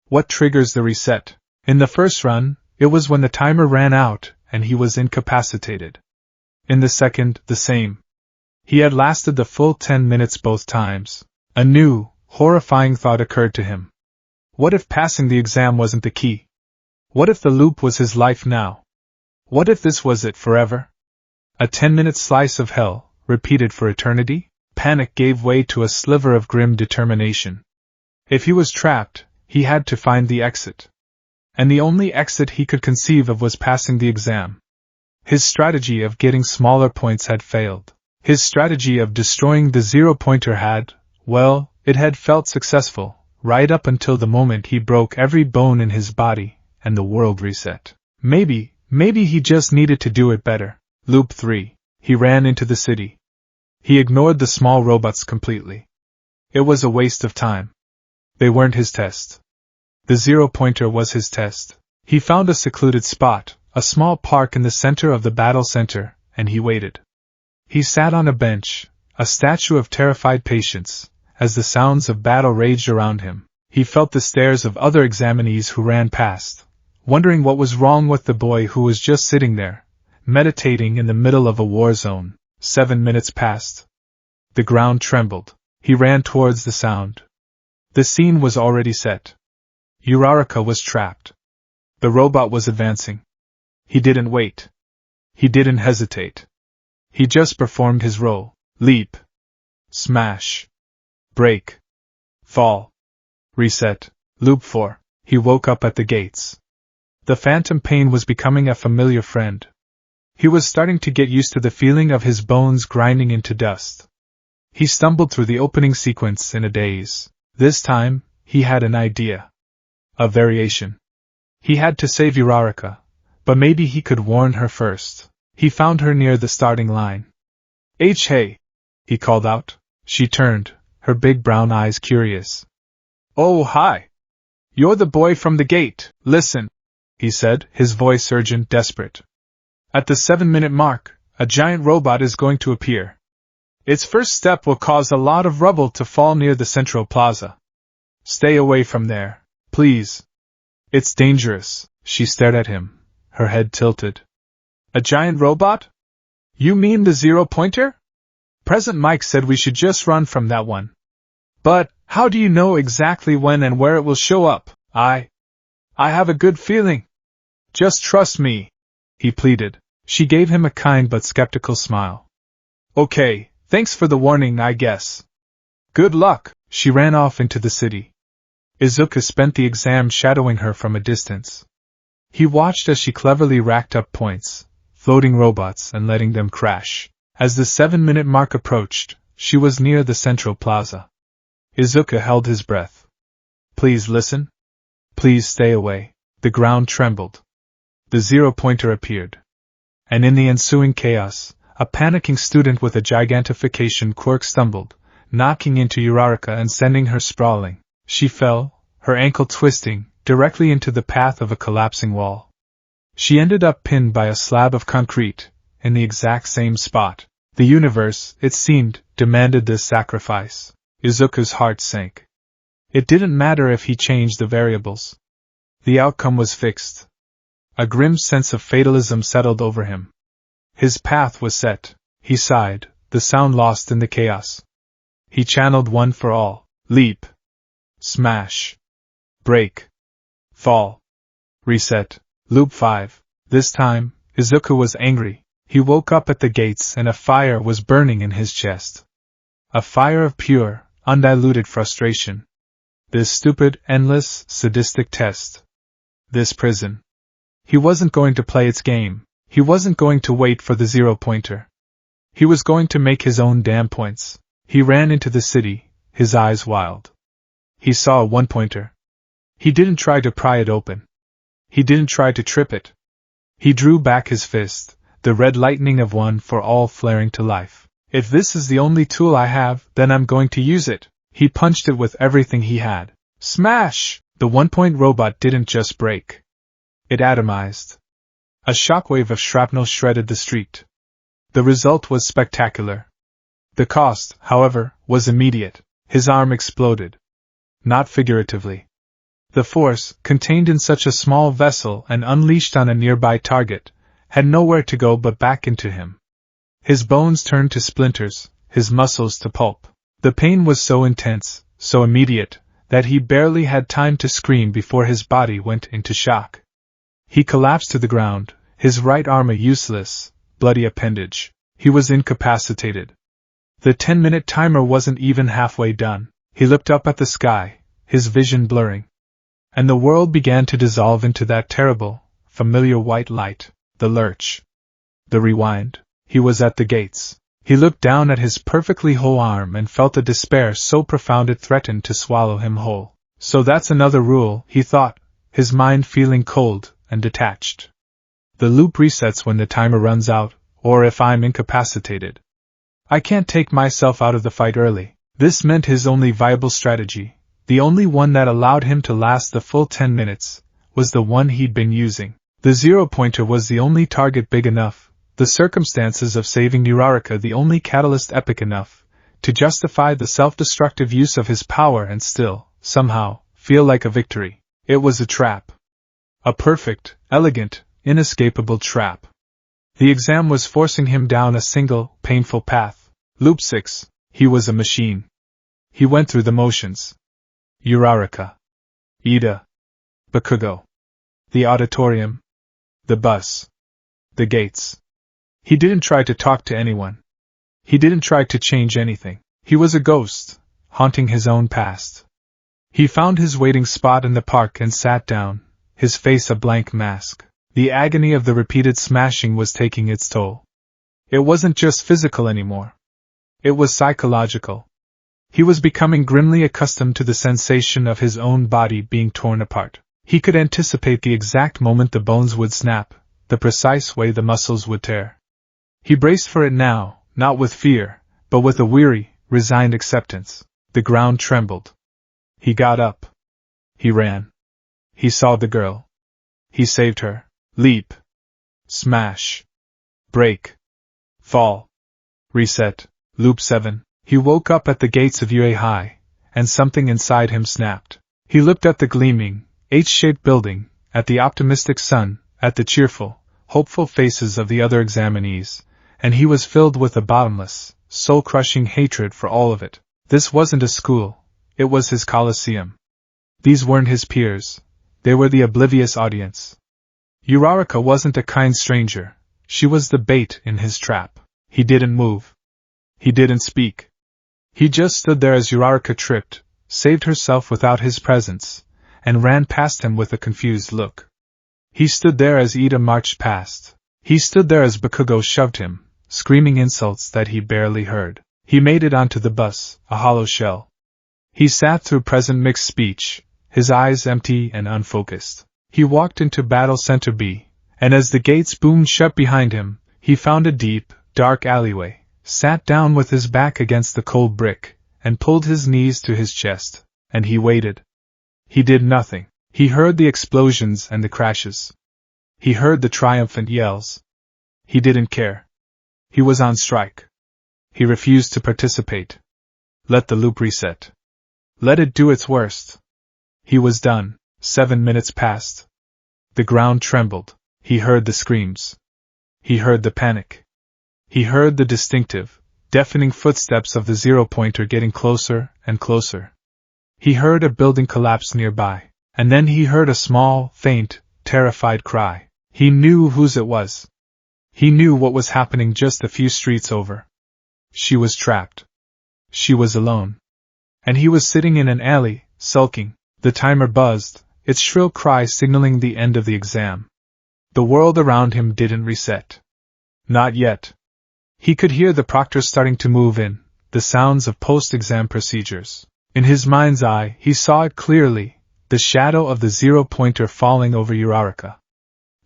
What triggers the reset? In the first run, it was when the timer ran out and he was incapacitated. In the second, the same. He had lasted the full 10 minutes both times. A new, horrifying thought occurred to him. What if passing the exam wasn't the key? What if the loop was his life now? What if this was it forever? A 10-minute slice of hell, repeated for eternity? Panic gave way to a sliver of grim determination. If he was trapped, he had to find the exit. And the only exit he could conceive of was passing the exam. His strategy of getting smaller points had failed. His strategy of destroying the zero-pointer had, well, it had felt successful, right up until the moment he broke every bone in his body, and the world reset. Maybe he just needed to do it better. Loop 3. He ran into the city. He ignored the small robots completely. It was a waste of time. They weren't his test. The zero-pointer was his test. He found a secluded spot, a small park in the center of the battle center, and he waited. He sat on a bench, a statue of terrified patience, as the sounds of battle raged around him. He felt the stares of other examinees who ran past, wondering what was wrong with the boy who was just sitting there, meditating in the middle of a war zone. 7 minutes passed. The ground trembled. He ran towards the sound. The scene was already set. Uraraka was trapped. The robot was advancing. He didn't wait. He didn't hesitate. He just performed his role. Leap. Smash. Break. Fall. Reset. Loop 4. He woke up at the gates. The phantom pain was becoming a familiar friend. He was starting to get used to the feeling of his bones grinding into dust. He stumbled through the opening sequence in a daze. This time, he had an idea. A variation. He had to save Uraraka, but maybe he could warn her first. He found her near the starting line. Hey! He called out. She turned, her big brown eyes curious. Oh, hi! You're the boy from the gate. Listen, he said, his voice urgent, desperate. At the 7-minute mark, a giant robot is going to appear. Its first step will cause a lot of rubble to fall near the central plaza. Stay away from there, please. It's dangerous. She stared at him, her head tilted. A giant robot? You mean the zero-pointer? President Mike said we should just run from that one. But, how do you know exactly when and where it will show up? I have a good feeling. Just trust me, he pleaded. She gave him a kind but skeptical smile. Okay, thanks for the warning, I guess. Good luck. She ran off into the city. Izuku spent the exam shadowing her from a distance. He watched as she cleverly racked up points, floating robots and letting them crash. As the 7-minute mark approached, she was near the central plaza. Izuku held his breath. Please listen. Please stay away. The ground trembled. The 0-pointer appeared. And in the ensuing chaos, a panicking student with a gigantification quirk stumbled, knocking into Uraraka and sending her sprawling. She fell, her ankle twisting, directly into the path of a collapsing wall. She ended up pinned by a slab of concrete, in the exact same spot. The universe, it seemed, demanded this sacrifice. Izuku's heart sank. It didn't matter if he changed the variables. The outcome was fixed. A grim sense of fatalism settled over him. His path was set. He sighed, the sound lost in the chaos. He channeled one for all. Leap. Smash. Break. Fall. Reset. Loop 5. This time, Izuku was angry. He woke up at the gates and a fire was burning in his chest. A fire of pure, undiluted frustration. This stupid, endless, sadistic test. This prison. He wasn't going to play its game. He wasn't going to wait for the 0-pointer. He was going to make his own damn points. He ran into the city, his eyes wild. He saw a 1-pointer. He didn't try to pry it open. He didn't try to trip it. He drew back his fist, the red lightning of one for all flaring to life. If this is the only tool I have, then I'm going to use it. He punched it with everything he had. Smash! The 1-point robot didn't just break. It atomized. A shockwave of shrapnel shredded the street. The result was spectacular. The cost, however, was immediate. His arm exploded. Not figuratively. The force, contained in such a small vessel and unleashed on a nearby target, had nowhere to go but back into him. His bones turned to splinters, his muscles to pulp. The pain was so intense, so immediate, that he barely had time to scream before his body went into shock. He collapsed to the ground, his right arm a useless, bloody appendage. He was incapacitated. The 10-minute timer wasn't even halfway done. He looked up at the sky, his vision blurring. And the world began to dissolve into that terrible, familiar white light. The lurch. The rewind. He was at the gates. He looked down at his perfectly whole arm and felt a despair so profound it threatened to swallow him whole. So that's another rule, he thought, his mind feeling cold and detached. The loop resets when the timer runs out, or if I'm incapacitated. I can't take myself out of the fight early. This meant his only viable strategy, the only one that allowed him to last the full 10 minutes, was the one he'd been using. The 0-pointer was the only target big enough, the circumstances of saving Uraraka the only catalyst epic enough, to justify the self-destructive use of his power and still, somehow, feel like a victory. It was a trap. A perfect, elegant, inescapable trap. The exam was forcing him down a single, painful path. Loop 6. He was a machine. He went through the motions. Uraraka. Ida. Bakugo. The auditorium. The bus. The gates. He didn't try to talk to anyone. He didn't try to change anything. He was a ghost, haunting his own past. He found his waiting spot in the park and sat down, his face a blank mask. The agony of the repeated smashing was taking its toll. It wasn't just physical anymore. It was psychological. He was becoming grimly accustomed to the sensation of his own body being torn apart. He could anticipate the exact moment the bones would snap, the precise way the muscles would tear. He braced for it now, not with fear, but with a weary, resigned acceptance. The ground trembled. He got up. He ran. He saw the girl. He saved her. Leap. Smash. Break. Fall. Reset. Loop 7. He woke up at the gates of UA High, and something inside him snapped. He looked at the gleaming, H-shaped building, at the optimistic sun, at the cheerful, hopeful faces of the other examinees, and he was filled with a bottomless, soul-crushing hatred for all of it. This wasn't a school, it was his Colosseum. These weren't his peers, they were the oblivious audience. Uraraka wasn't a kind stranger, she was the bait in his trap. He didn't move. He didn't speak. He just stood there as Uraraka tripped, saved herself without his presence, and ran past him with a confused look. He stood there as Ida marched past. He stood there as Bakugo shoved him, screaming insults that he barely heard. He made it onto the bus, a hollow shell. He sat through President Mick's speech, his eyes empty and unfocused. He walked into Battle Center B, and as the gates boomed shut behind him, he found a deep, dark alleyway, sat down with his back against the cold brick, and pulled his knees to his chest, and he waited. He did nothing. He heard the explosions and the crashes. He heard the triumphant yells. He didn't care. He was on strike. He refused to participate. Let the loop reset. Let it do its worst. He was done. 7 minutes passed. The ground trembled. He heard the screams. He heard the panic. He heard the distinctive, deafening footsteps of the zero-pointer getting closer and closer. He heard a building collapse nearby, and then he heard a small, faint, terrified cry. He knew whose it was. He knew what was happening just a few streets over. She was trapped. She was alone. And he was sitting in an alley, sulking. The timer buzzed, its shrill cry signaling the end of the exam. The world around him didn't reset. Not yet. He could hear the proctor starting to move in, the sounds of post-exam procedures. In his mind's eye, he saw it clearly, the shadow of the zero-pointer falling over Uraraka.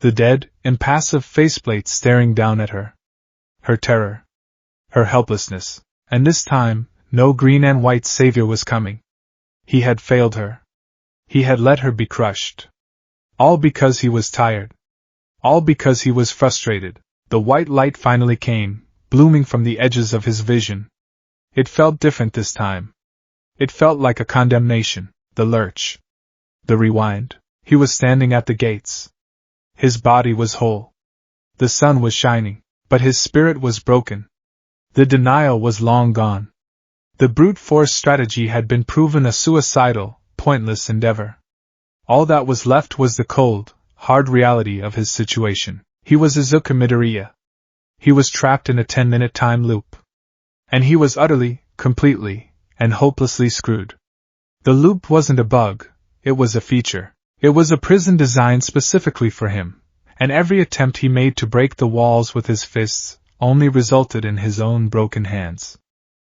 The dead, impassive faceplate staring down at her. Her terror. Her helplessness. And this time, no green and white savior was coming. He had failed her. He had let her be crushed. All because he was tired. All because he was frustrated. The white light finally came, blooming from the edges of his vision. It felt different this time. It felt like a condemnation, the lurch. The rewind. He was standing at the gates. His body was whole. The sun was shining, but his spirit was broken. The denial was long gone. The brute force strategy had been proven a suicidal, pointless endeavor. All that was left was the cold, hard reality of his situation. He was Izuku Midoriya. He was trapped in a 10-minute time loop. And he was utterly, completely, and hopelessly screwed. The loop wasn't a bug, it was a feature. It was a prison designed specifically for him, and every attempt he made to break the walls with his fists only resulted in his own broken hands.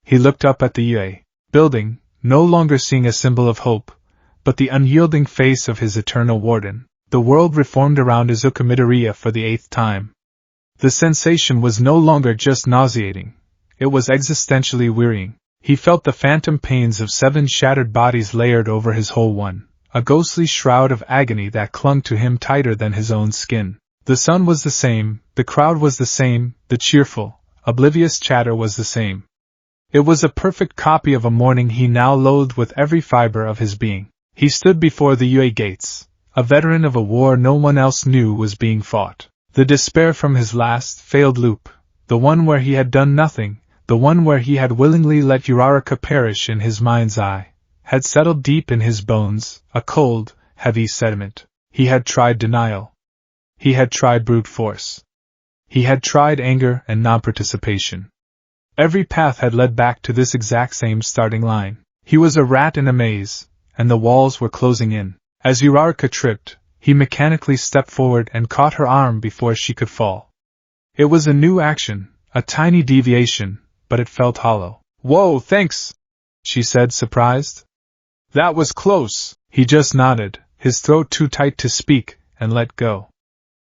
He looked up at the UA building, no longer seeing a symbol of hope, but the unyielding face of his eternal warden. The world reformed around Izuku Midoriya for the 8th time. The sensation was no longer just nauseating, it was existentially wearying. He felt the phantom pains of 7 shattered bodies layered over his whole one, a ghostly shroud of agony that clung to him tighter than his own skin. The sun was the same, the crowd was the same, the cheerful, oblivious chatter was the same. It was a perfect copy of a morning he now loathed with every fiber of his being. He stood before the UA gates, a veteran of a war no one else knew was being fought. The despair from his last, failed loop, the one where he had done nothing, the one where he had willingly let Uraraka perish in his mind's eye, had settled deep in his bones, a cold, heavy sediment. He had tried denial. He had tried brute force. He had tried anger and non-participation. Every path had led back to this exact same starting line. He was a rat in a maze, and the walls were closing in. As Uraraka tripped, he mechanically stepped forward and caught her arm before she could fall. It was a new action, a tiny deviation, but it felt hollow. "Whoa, thanks," she said, surprised. "That was close." He just nodded, his throat too tight to speak, and let go.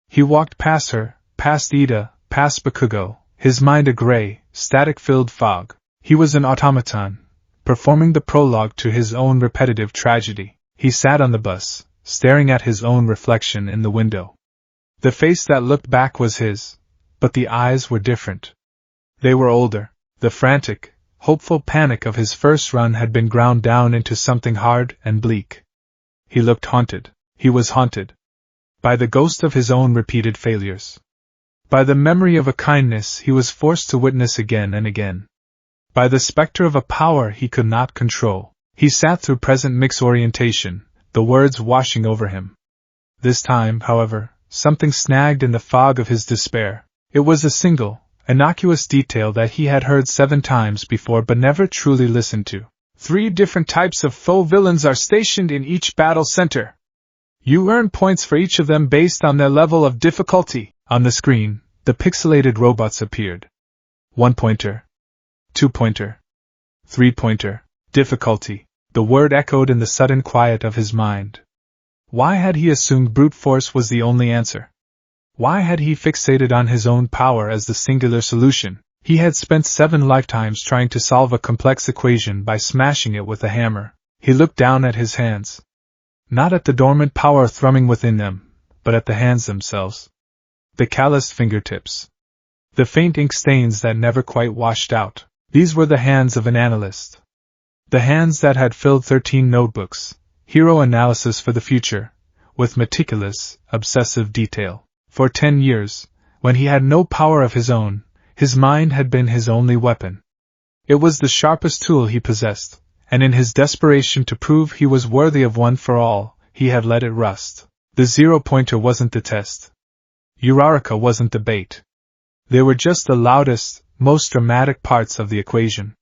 He walked past her, past Ida, past Bakugo, his mind a gray, static-filled fog. He was an automaton, performing the prologue to his own repetitive tragedy. He sat on the bus, staring at his own reflection in the window. The face that looked back was his, but the eyes were different. They were older. The frantic, hopeful panic of his first run had been ground down into something hard and bleak. He looked haunted. He was haunted by the ghost of his own repeated failures. By the memory of a kindness he was forced to witness again and again. By the specter of a power he could not control. He sat through President Mick's orientation, the words washing over him. This time, however, something snagged in the fog of his despair. It was a single, innocuous detail that he had heard 7 times before but never truly listened to. 3 different types of foe villains are stationed in each battle center. You earn points for each of them based on their level of difficulty. On the screen, the pixelated robots appeared. 1-pointer. 2-pointer. 3-pointer. Difficulty. The word echoed in the sudden quiet of his mind. Why had he assumed brute force was the only answer? Why had he fixated on his own power as the singular solution? He had spent 7 lifetimes trying to solve a complex equation by smashing it with a hammer. He looked down at his hands. Not at the dormant power thrumming within them, but at the hands themselves. The calloused fingertips. The faint ink stains that never quite washed out. These were the hands of an analyst. The hands that had filled 13 notebooks, hero analysis for the future, with meticulous, obsessive detail. For 10 years, when he had no power of his own, his mind had been his only weapon. It was the sharpest tool he possessed, and in his desperation to prove he was worthy of one for all, he had let it rust. The 0-pointer wasn't the test. Uraraka wasn't the bait. They were just the loudest, most dramatic parts of the equation.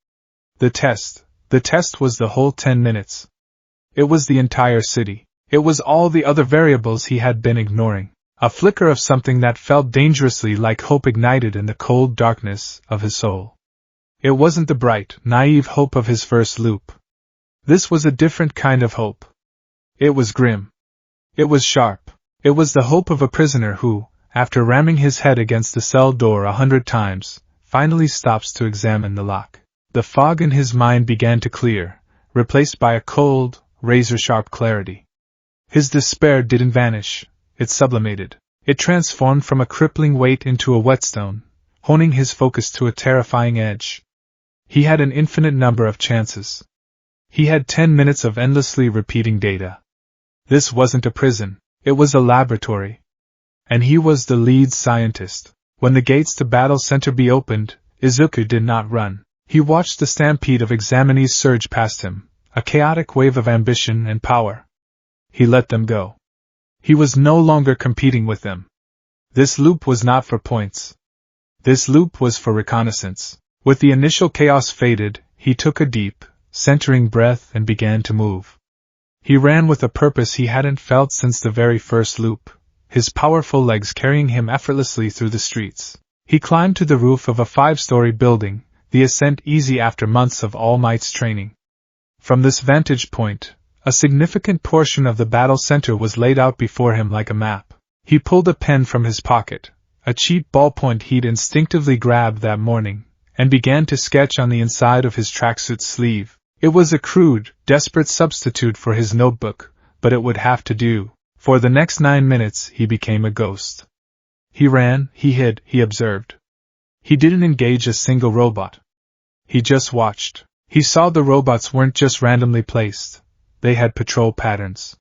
The test was the whole 10 minutes. It was the entire city. It was all the other variables he had been ignoring. A flicker of something that felt dangerously like hope ignited in the cold darkness of his soul. It wasn't the bright, naive hope of his first loop. This was a different kind of hope. It was grim. It was sharp. It was the hope of a prisoner who, after ramming his head against the cell door 100 times, finally stops to examine the lock. The fog in his mind began to clear, replaced by a cold, razor-sharp clarity. His despair didn't vanish. It sublimated. It transformed from a crippling weight into a whetstone, honing his focus to a terrifying edge. He had an infinite number of chances. He had 10 minutes of endlessly repeating data. This wasn't a prison, it was a laboratory. And he was the lead scientist. When the gates to Battle Center B opened, Izuku did not run. He watched the stampede of examinees surge past him, a chaotic wave of ambition and power. He let them go. He was no longer competing with them. This loop was not for points. This loop was for reconnaissance. With the initial chaos faded, he took a deep, centering breath and began to move. He ran with a purpose he hadn't felt since the very first loop, his powerful legs carrying him effortlessly through the streets. He climbed to the roof of a 5-story building, the ascent easy after months of All Might's training. From this vantage point, a significant portion of the battle center was laid out before him like a map. He pulled a pen from his pocket, a cheap ballpoint he'd instinctively grabbed that morning, and began to sketch on the inside of his tracksuit sleeve. It was a crude, desperate substitute for his notebook, but it would have to do. For the next 9 minutes he became a ghost. He ran, he hid, he observed. He didn't engage a single robot. He just watched. He saw the robots weren't just randomly placed. They had patrol patterns.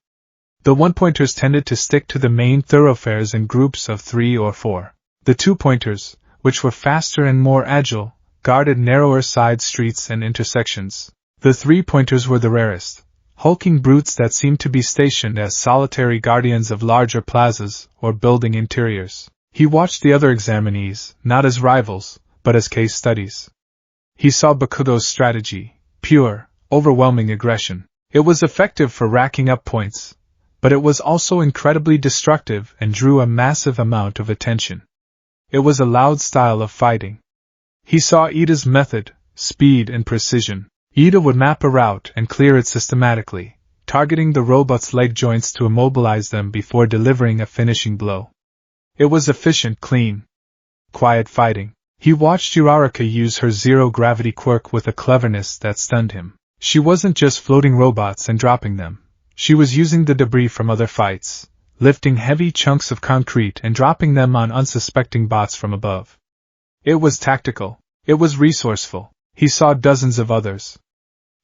The 1-pointers tended to stick to the main thoroughfares in groups of 3 or 4. The 2-pointers, which were faster and more agile, guarded narrower side streets and intersections. The 3-pointers were the rarest, hulking brutes that seemed to be stationed as solitary guardians of larger plazas or building interiors. He watched the other examinees, not as rivals, but as case studies. He saw Bakudo's strategy, pure, overwhelming aggression. It was effective for racking up points, but it was also incredibly destructive and drew a massive amount of attention. It was a loud style of fighting. He saw Ida's method, speed and precision. Ida would map a route and clear it systematically, targeting the robot's leg joints to immobilize them before delivering a finishing blow. It was efficient, clean, quiet fighting. He watched Uraraka use her zero-gravity quirk with a cleverness that stunned him. She wasn't just floating robots and dropping them. She was using the debris from other fights, lifting heavy chunks of concrete and dropping them on unsuspecting bots from above. It was tactical. It was resourceful. He saw dozens of others.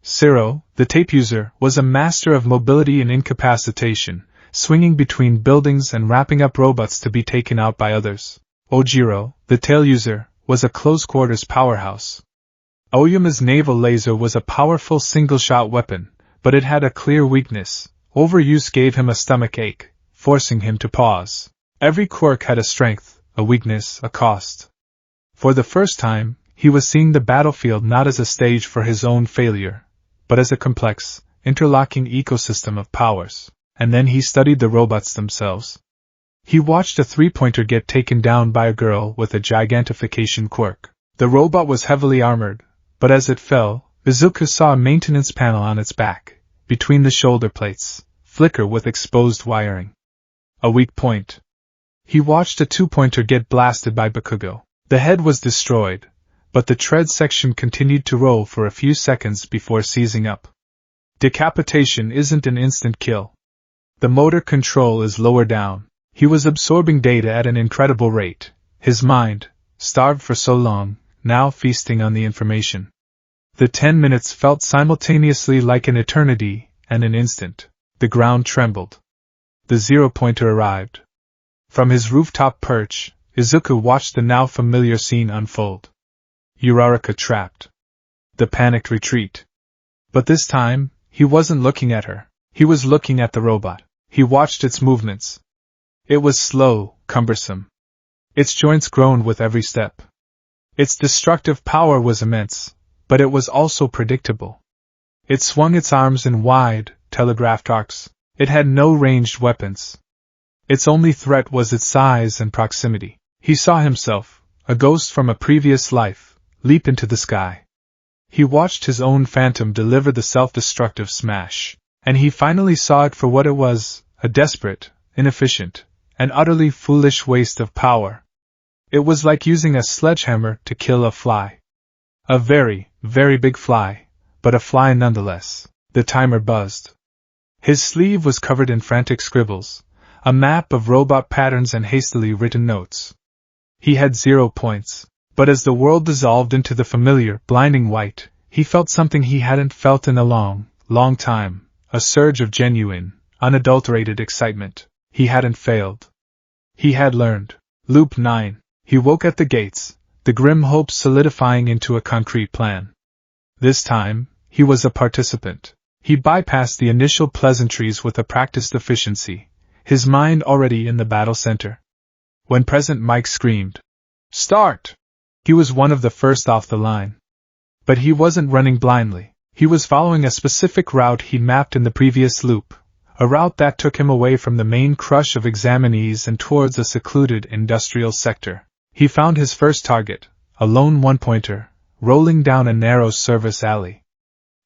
Ciro, the tape user, was a master of mobility and incapacitation, swinging between buildings and wrapping up robots to be taken out by others. Ojiro, the tail user, was a close-quarters powerhouse. Oyuma's naval laser was a powerful single-shot weapon, but it had a clear weakness. Overuse gave him a stomach ache, forcing him to pause. Every quirk had a strength, a weakness, a cost. For the first time, he was seeing the battlefield not as a stage for his own failure, but as a complex, interlocking ecosystem of powers. And then he studied the robots themselves. He watched a three-pointer get taken down by a girl with a gigantification quirk. The robot was heavily armored, but as it fell, Izuku saw a maintenance panel on its back, between the shoulder plates, flicker with exposed wiring. A weak point. He watched a two-pointer get blasted by Bakugo. The head was destroyed, but the tread section continued to roll for a few seconds before seizing up. Decapitation isn't an instant kill. The motor control is lower down. He was absorbing data at an incredible rate, his mind, starved for so long, now feasting on the information. The 10 minutes felt simultaneously like an eternity and an instant. The ground trembled. The zero-pointer arrived. From his rooftop perch, Izuku watched the now familiar scene unfold. Uraraka trapped. The panicked retreat. But this time, he wasn't looking at her. He was looking at the robot. He watched its movements. It was slow, cumbersome. Its joints groaned with every step. Its destructive power was immense, but it was also predictable. It swung its arms in wide, telegraphed arcs. It had no ranged weapons. Its only threat was its size and proximity. He saw himself, a ghost from a previous life, leap into the sky. He watched his own phantom deliver the self-destructive smash, and he finally saw it for what it was, a desperate, inefficient, and utterly foolish waste of power. It was like using a sledgehammer to kill a fly. A very, very big fly, but a fly nonetheless. The timer buzzed. His sleeve was covered in frantic scribbles, a map of robot patterns and hastily written notes. He had 0 points, but as the world dissolved into the familiar, blinding white, he felt something he hadn't felt in a long, long time, a surge of genuine, unadulterated excitement. He hadn't failed. He had learned. Loop 9. He woke at the gates, the grim hopes solidifying into a concrete plan. This time, he was a participant. He bypassed the initial pleasantries with a practiced efficiency, his mind already in the battle center. When President Mike screamed, "Start!" he was one of the first off the line. But he wasn't running blindly. He was following a specific route he'd mapped in the previous loop, a route that took him away from the main crush of examinees and towards a secluded industrial sector. He found his first target, a lone one-pointer, rolling down a narrow service alley.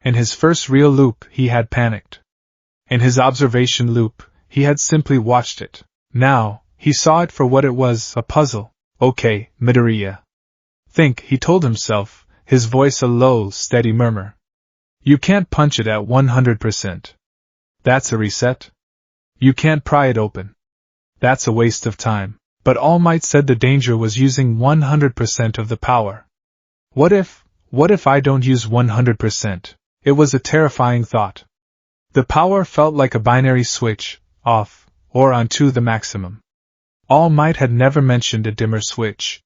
In his first real loop, he had panicked. In his observation loop, he had simply watched it. Now, he saw it for what it was, a puzzle. Okay, Midoriya. Think, he told himself, his voice a low, steady murmur. You can't punch it at 100%. That's a reset. You can't pry it open. That's a waste of time. But All Might said the danger was using 100% of the power. What if I don't use 100%? It was a terrifying thought. The power felt like a binary switch, off, or on to the maximum. All Might had never mentioned a dimmer switch.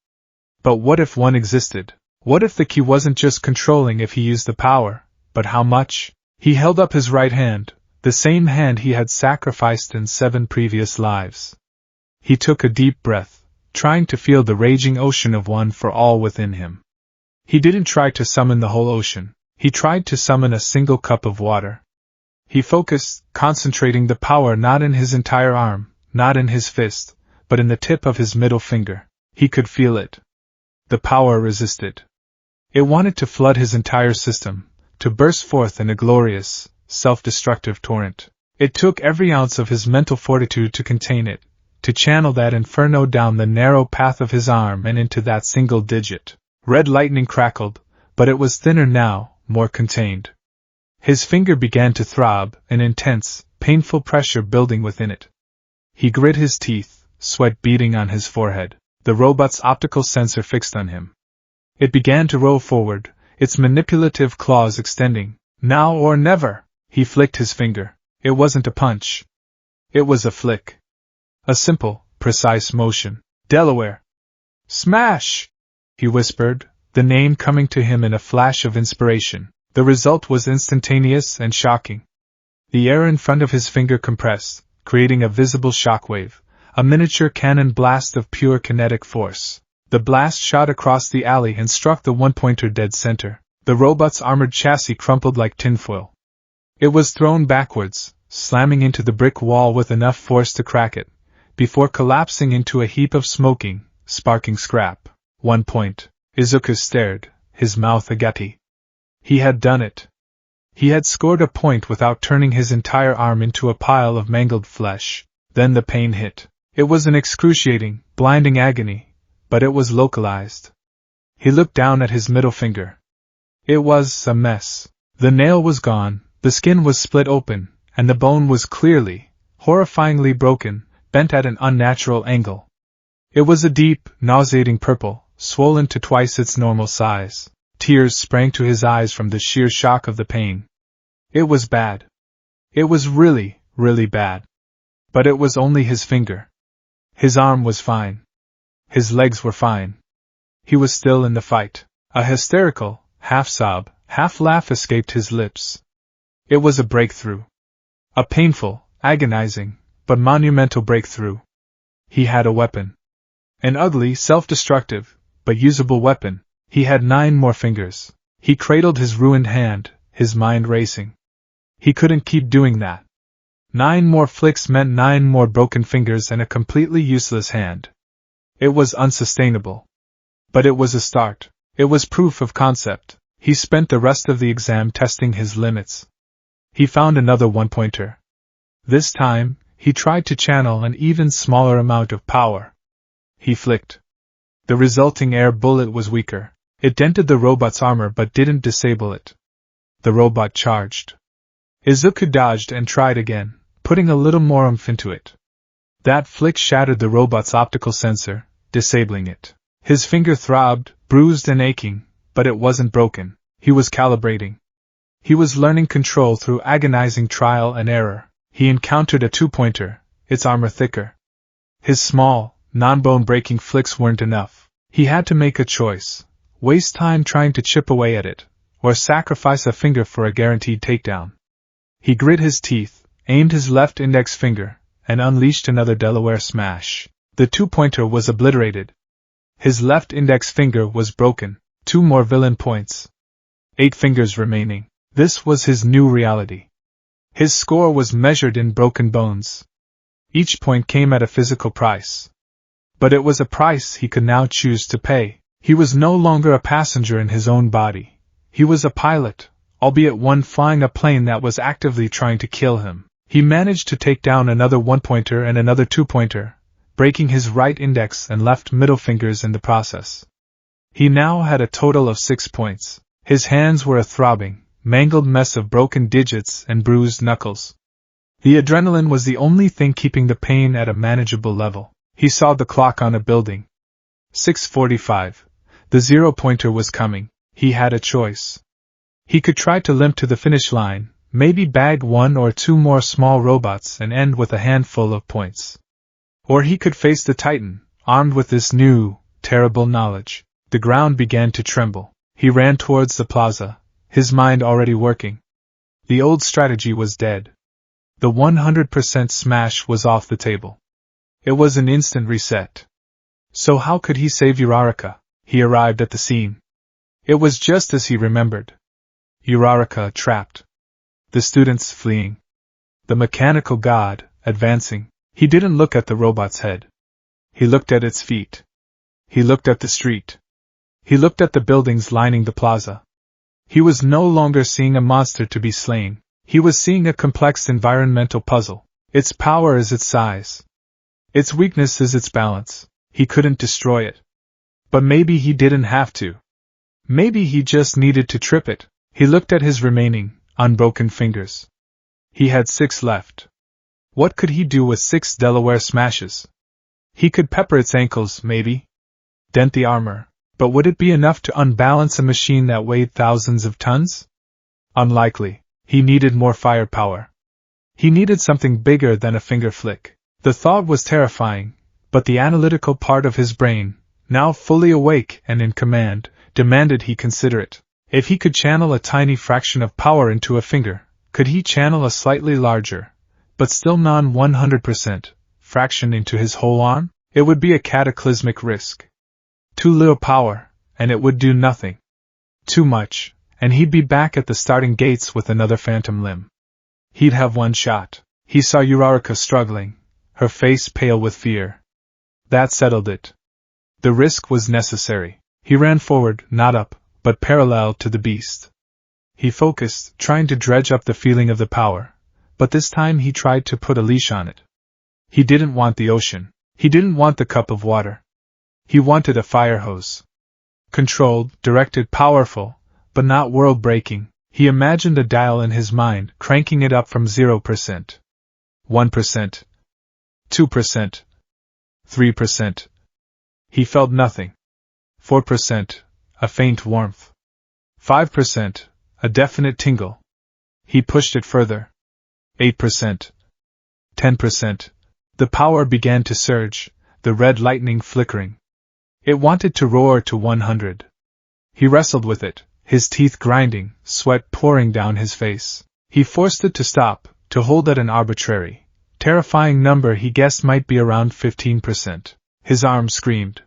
But what if one existed? What if the key wasn't just controlling if he used the power, but how much? He held up his right hand, the same hand he had sacrificed in 7 previous lives. He took a deep breath, trying to feel the raging ocean of one for all within him. He didn't try to summon the whole ocean. He tried to summon a single cup of water. He focused, concentrating the power not in his entire arm, not in his fist, but in the tip of his middle finger. He could feel it. The power resisted. It wanted to flood his entire system, to burst forth in a glorious, self-destructive torrent. It took every ounce of his mental fortitude to contain it, to channel that inferno down the narrow path of his arm and into that single digit. Red lightning crackled, but it was thinner now, more contained. His finger began to throb, an intense, painful pressure building within it. He grit his teeth, sweat beading on his forehead, the robot's optical sensor fixed on him. It began to roll forward, its manipulative claws extending. Now or never! He flicked his finger. It wasn't a punch. It was a flick. A simple, precise motion. Delaware. Smash! He whispered, the name coming to him in a flash of inspiration. The result was instantaneous and shocking. The air in front of his finger compressed, creating a visible shockwave, a miniature cannon blast of pure kinetic force. The blast shot across the alley and struck the one-pointer dead center. The robot's armored chassis crumpled like tinfoil. It was thrown backwards, slamming into the brick wall with enough force to crack it, before collapsing into a heap of smoking, sparking scrap. 1 point. Izuku stared, his mouth agape. He had done it. He had scored a point without turning his entire arm into a pile of mangled flesh. Then the pain hit. It was an excruciating, blinding agony, but it was localized. He looked down at his middle finger. It was a mess. The nail was gone, the skin was split open, and the bone was clearly, horrifyingly broken, bent at an unnatural angle. It was a deep, nauseating purple, swollen to twice its normal size. Tears sprang to his eyes from the sheer shock of the pain. It was bad. It was really, really bad. But it was only his finger. His arm was fine. His legs were fine. He was still in the fight. A hysterical, half-sob, half-laugh escaped his lips. It was a breakthrough. A painful, agonizing, but monumental breakthrough. He had a weapon. An ugly, self-destructive, but usable weapon. He had 9 more fingers. He cradled his ruined hand, his mind racing. He couldn't keep doing that. 9 more flicks meant 9 more broken fingers and a completely useless hand. It was unsustainable. But it was a start. It was proof of concept. He spent the rest of the exam testing his limits. He found another 1-pointer. This time, he tried to channel an even smaller amount of power. He flicked. The resulting air bullet was weaker. It dented the robot's armor but didn't disable it. The robot charged. Izuku dodged and tried again, putting a little more oomph into it. That flick shattered the robot's optical sensor, disabling it. His finger throbbed, bruised and aching, but it wasn't broken. He was calibrating. He was learning control through agonizing trial and error. He encountered a 2-pointer, its armor thicker. His small, non-bone-breaking flicks weren't enough. He had to make a choice. Waste time trying to chip away at it, or sacrifice a finger for a guaranteed takedown. He grit his teeth, aimed his left index finger, and unleashed another Delaware smash. The 2-pointer was obliterated. His left index finger was broken. 2 more villain points. 8 fingers remaining. This was his new reality. His score was measured in broken bones. Each point came at a physical price. But it was a price he could now choose to pay. He was no longer a passenger in his own body. He was a pilot, albeit one flying a plane that was actively trying to kill him. He managed to take down another 1-pointer and another 2-pointer, breaking his right index and left middle fingers in the process. He now had a total of 6 points. His hands were a throbbing, mangled mess of broken digits and bruised knuckles. The adrenaline was the only thing keeping the pain at a manageable level. He saw the clock on a building. 6:45. The 0-pointer was coming. He had a choice. He could try to limp to the finish line, maybe bag 1 or 2 more small robots and end with a handful of points. Or he could face the Titan, armed with this new, terrible knowledge. The ground began to tremble. He ran towards the plaza, his mind already working. The old strategy was dead. The 100% smash was off the table. It was an instant reset. So how could he save Uraraka? He arrived at the scene. It was just as he remembered. Uraraka trapped. The students fleeing. The mechanical god, advancing. He didn't look at the robot's head. He looked at its feet. He looked at the street. He looked at the buildings lining the plaza. He was no longer seeing a monster to be slain. He was seeing a complex environmental puzzle. Its power is its size. Its weakness is its balance. He couldn't destroy it. But maybe he didn't have to. Maybe he just needed to trip it. He looked at his remaining, unbroken fingers. He had 6 left. What could he do with 6 Delaware smashes? He could pepper its ankles, maybe. Dent the armor. But would it be enough to unbalance a machine that weighed thousands of tons? Unlikely. He needed more firepower. He needed something bigger than a finger flick. The thought was terrifying, but the analytical part of his brain, now fully awake and in command, demanded he consider it. If he could channel a tiny fraction of power into a finger, could he channel a slightly larger, but still non-100%, fraction into his whole arm? It would be a cataclysmic risk. Too little power, and it would do nothing. Too much, and he'd be back at the starting gates with another phantom limb. He'd have one shot. He saw Uraraka struggling, her face pale with fear. That settled it. The risk was necessary. He ran forward, not up, but parallel to the beast. He focused, trying to dredge up the feeling of the power, but this time he tried to put a leash on it. He didn't want the ocean. He didn't want the cup of water. He wanted a fire hose. Controlled, directed, powerful, but not world-breaking. He imagined a dial in his mind, cranking it up from 0%. 1%. 2%. 3%. He felt nothing. 4%. A faint warmth. 5%. A definite tingle. He pushed it further. 8%. 10%. The power began to surge, the red lightning flickering. It wanted to roar to 100. He wrestled with it, his teeth grinding, sweat pouring down his face. He forced it to stop, to hold at an arbitrary, terrifying number he guessed might be around 15%. His arm screamed.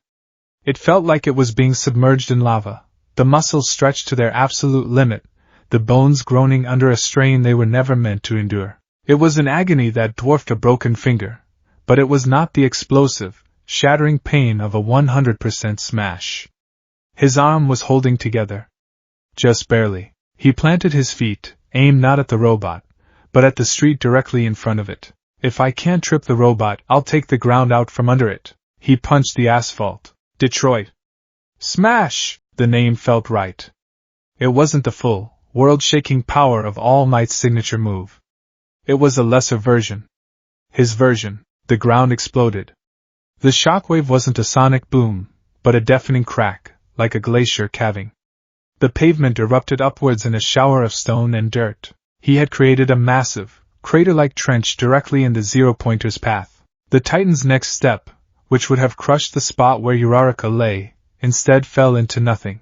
It felt like it was being submerged in lava, the muscles stretched to their absolute limit, the bones groaning under a strain they were never meant to endure. It was an agony that dwarfed a broken finger, but it was not the explosive, shattering pain of a 100% smash. His arm was holding together. Just barely. He planted his feet, aimed not at the robot, but at the street directly in front of it. If I can't trip the robot, I'll take the ground out from under it. He punched the asphalt. Detroit. Smash! The name felt right. It wasn't the full, world-shaking power of All Might's signature move. It was a lesser version. His version. The ground exploded. The shockwave wasn't a sonic boom, but a deafening crack, like a glacier calving. The pavement erupted upwards in a shower of stone and dirt. He had created a massive, crater-like trench directly in the zero-pointer's path. The Titan's next step, which would have crushed the spot where Uraraka lay, instead fell into nothing.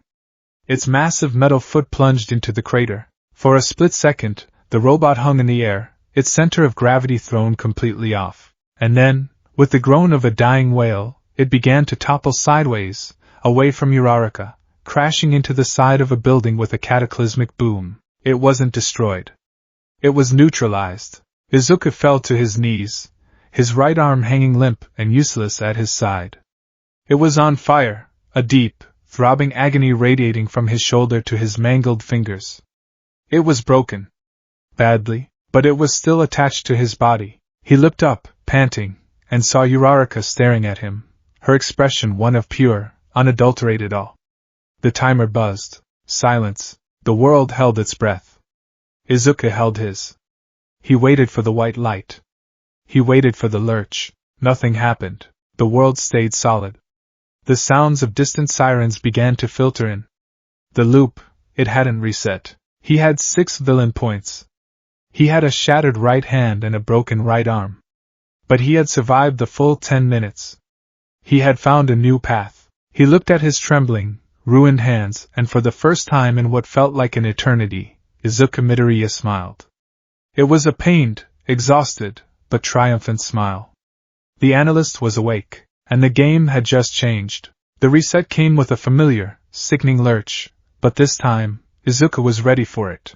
Its massive metal foot plunged into the crater. For a split second, the robot hung in the air, its center of gravity thrown completely off. And then, with the groan of a dying whale, it began to topple sideways, away from Uraraka, crashing into the side of a building with a cataclysmic boom. It wasn't destroyed. It was neutralized. Izuku fell to his knees, his right arm hanging limp and useless at his side. It was on fire, a deep, throbbing agony radiating from his shoulder to his mangled fingers. It was broken. Badly, but it was still attached to his body. He looked up, panting, and saw Uraraka staring at him, her expression one of pure, unadulterated awe. The timer buzzed. Silence. The world held its breath. Izuku held his. He waited for the white light. He waited for the lurch. Nothing happened. The world stayed solid. The sounds of distant sirens began to filter in. The loop, it hadn't reset. He had 6 villain points. He had a shattered right hand and a broken right arm. But he had survived the full 10 minutes. He had found a new path. He looked at his trembling, ruined hands, and for the first time in what felt like an eternity, Izuku Midoriya smiled. It was a pained, exhausted, but triumphant smile. The analyst was awake, and the game had just changed. The reset came with a familiar, sickening lurch, but this time, Izuku was ready for it.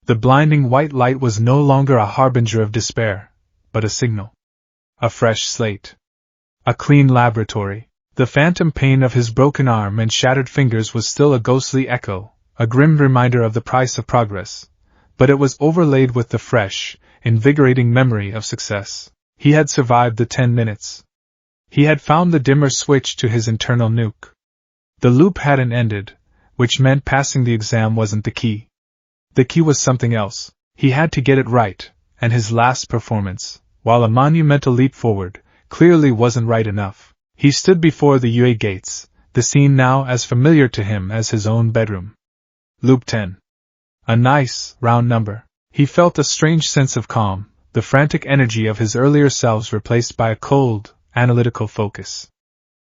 The blinding white light was no longer a harbinger of despair, but a signal. A fresh slate. A clean laboratory. The phantom pain of his broken arm and shattered fingers was still a ghostly echo, a grim reminder of the price of progress, but it was overlaid with the fresh, invigorating memory of success. He had survived the 10 minutes. He had found the dimmer switch to his internal nuke. The loop hadn't ended, which meant passing the exam wasn't the key. The key was something else. He had to get it right, and his last performance, while a monumental leap forward, clearly wasn't right enough. He stood before the UA gates, the scene now as familiar to him as his own bedroom. Loop 10. A nice, round number. He felt a strange sense of calm, the frantic energy of his earlier selves replaced by a cold, analytical focus.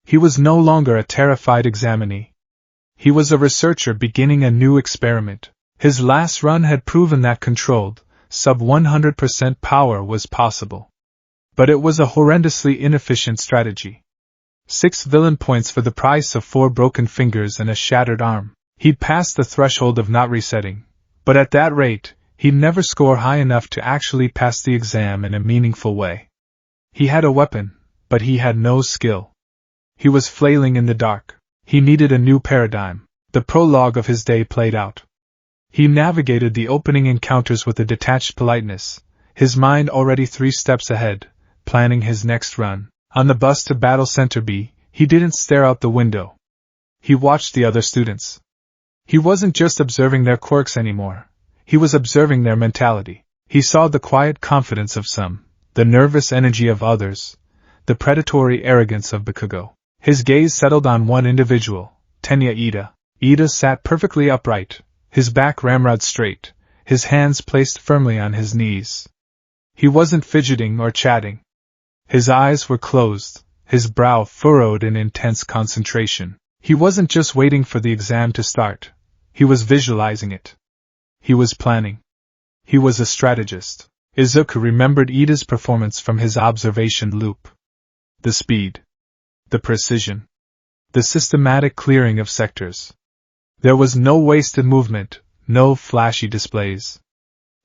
He was no longer a terrified examinee. He was a researcher beginning a new experiment. His last run had proven that controlled, sub-100% power was possible. But it was a horrendously inefficient strategy. 6 villain points for the price of 4 broken fingers and a shattered arm. He'd passed the threshold of not resetting, but at that rate, he'd never score high enough to actually pass the exam in a meaningful way. He had a weapon, but he had no skill. He was flailing in the dark. He needed a new paradigm. The prologue of his day played out. He navigated the opening encounters with a detached politeness, his mind already 3 steps ahead, planning his next run. On the bus to Battle Center B, he didn't stare out the window. He watched the other students. He wasn't just observing their quirks anymore. He was observing their mentality. He saw the quiet confidence of some, the nervous energy of others, the predatory arrogance of Bakugo. His gaze settled on one individual, Tenya Ida. Ida sat perfectly upright, his back ramrod straight, his hands placed firmly on his knees. He wasn't fidgeting or chatting. His eyes were closed, his brow furrowed in intense concentration. He wasn't just waiting for the exam to start. He was visualizing it. He was planning. He was a strategist. Izuku remembered Ida's performance from his observation loop. The speed. The precision. The systematic clearing of sectors. There was no wasted movement, no flashy displays.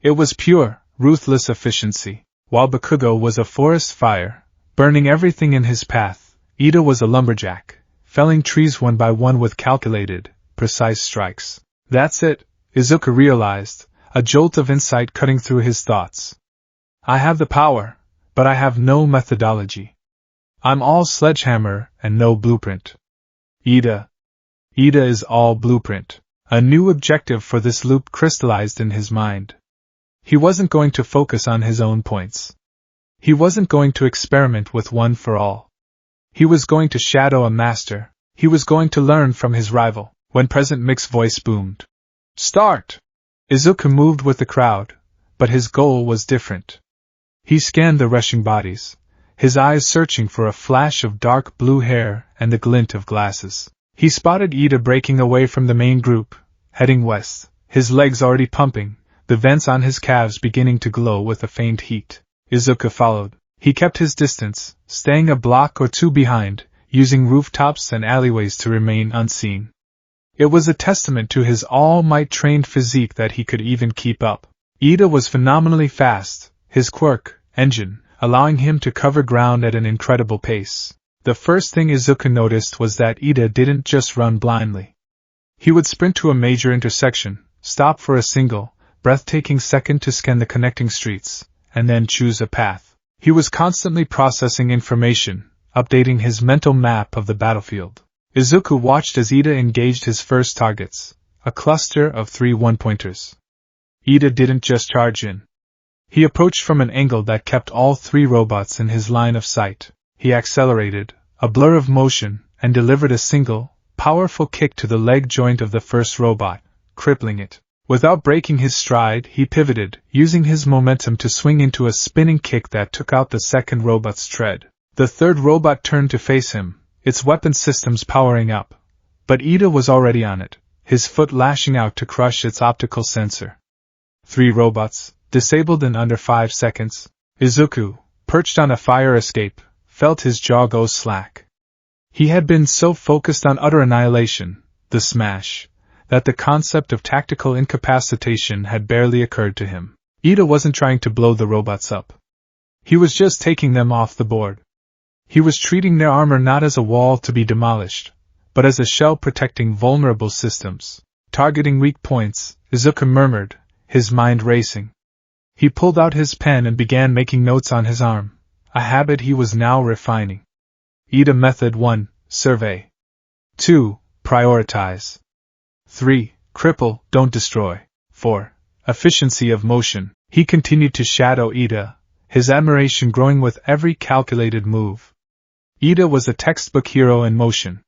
It was pure, ruthless efficiency. While Bakugo was a forest fire, burning everything in his path, Ida was a lumberjack, felling trees one by one with calculated, precise strikes. That's it, Izuku realized, a jolt of insight cutting through his thoughts. I have the power, but I have no methodology. I'm all sledgehammer and no blueprint. Ida is all blueprint. A new objective for this loop crystallized in his mind. He wasn't going to focus on his own points. He wasn't going to experiment with one for all. He was going to shadow a master. He was going to learn from his rival. When President Mick's voice boomed, "Start!" Izuku moved with the crowd, but his goal was different. He scanned the rushing bodies, his eyes searching for a flash of dark blue hair and the glint of glasses. He spotted Ida breaking away from the main group, heading west, his legs already pumping, the vents on his calves beginning to glow with a faint heat. Izuku followed. He kept his distance, staying a block or two behind, using rooftops and alleyways to remain unseen. It was a testament to his all-might trained physique that he could even keep up. Ida was phenomenally fast, his quirk, engine, allowing him to cover ground at an incredible pace. The first thing Izuku noticed was that Ida didn't just run blindly. He would sprint to a major intersection, stop for a single, breathtaking second to scan the connecting streets, and then choose a path. He was constantly processing information, updating his mental map of the battlefield. Izuku watched as Ida engaged his first targets, a cluster of 3 one-pointers. Ida didn't just charge in. He approached from an angle that kept all 3 robots in his line of sight. He accelerated, a blur of motion, and delivered a single, powerful kick to the leg joint of the first robot, crippling it. Without breaking his stride, he pivoted, using his momentum to swing into a spinning kick that took out the second robot's tread. The third robot turned to face him, its weapon systems powering up. But Ida was already on it, his foot lashing out to crush its optical sensor. 3 robots, disabled in under 5 seconds. Izuku, perched on a fire escape, felt his jaw go slack. He had been so focused on utter annihilation, the smash, that the concept of tactical incapacitation had barely occurred to him. Ida wasn't trying to blow the robots up. He was just taking them off the board. He was treating their armor not as a wall to be demolished, but as a shell protecting vulnerable systems. Targeting weak points, Izuku murmured, his mind racing. He pulled out his pen and began making notes on his arm, a habit he was now refining. Ida Method 1, Survey. 2. Prioritize. 3. Cripple, don't destroy. 4. Efficiency of motion. He continued to shadow Ida, his admiration growing with every calculated move. Ida was a textbook hero in motion.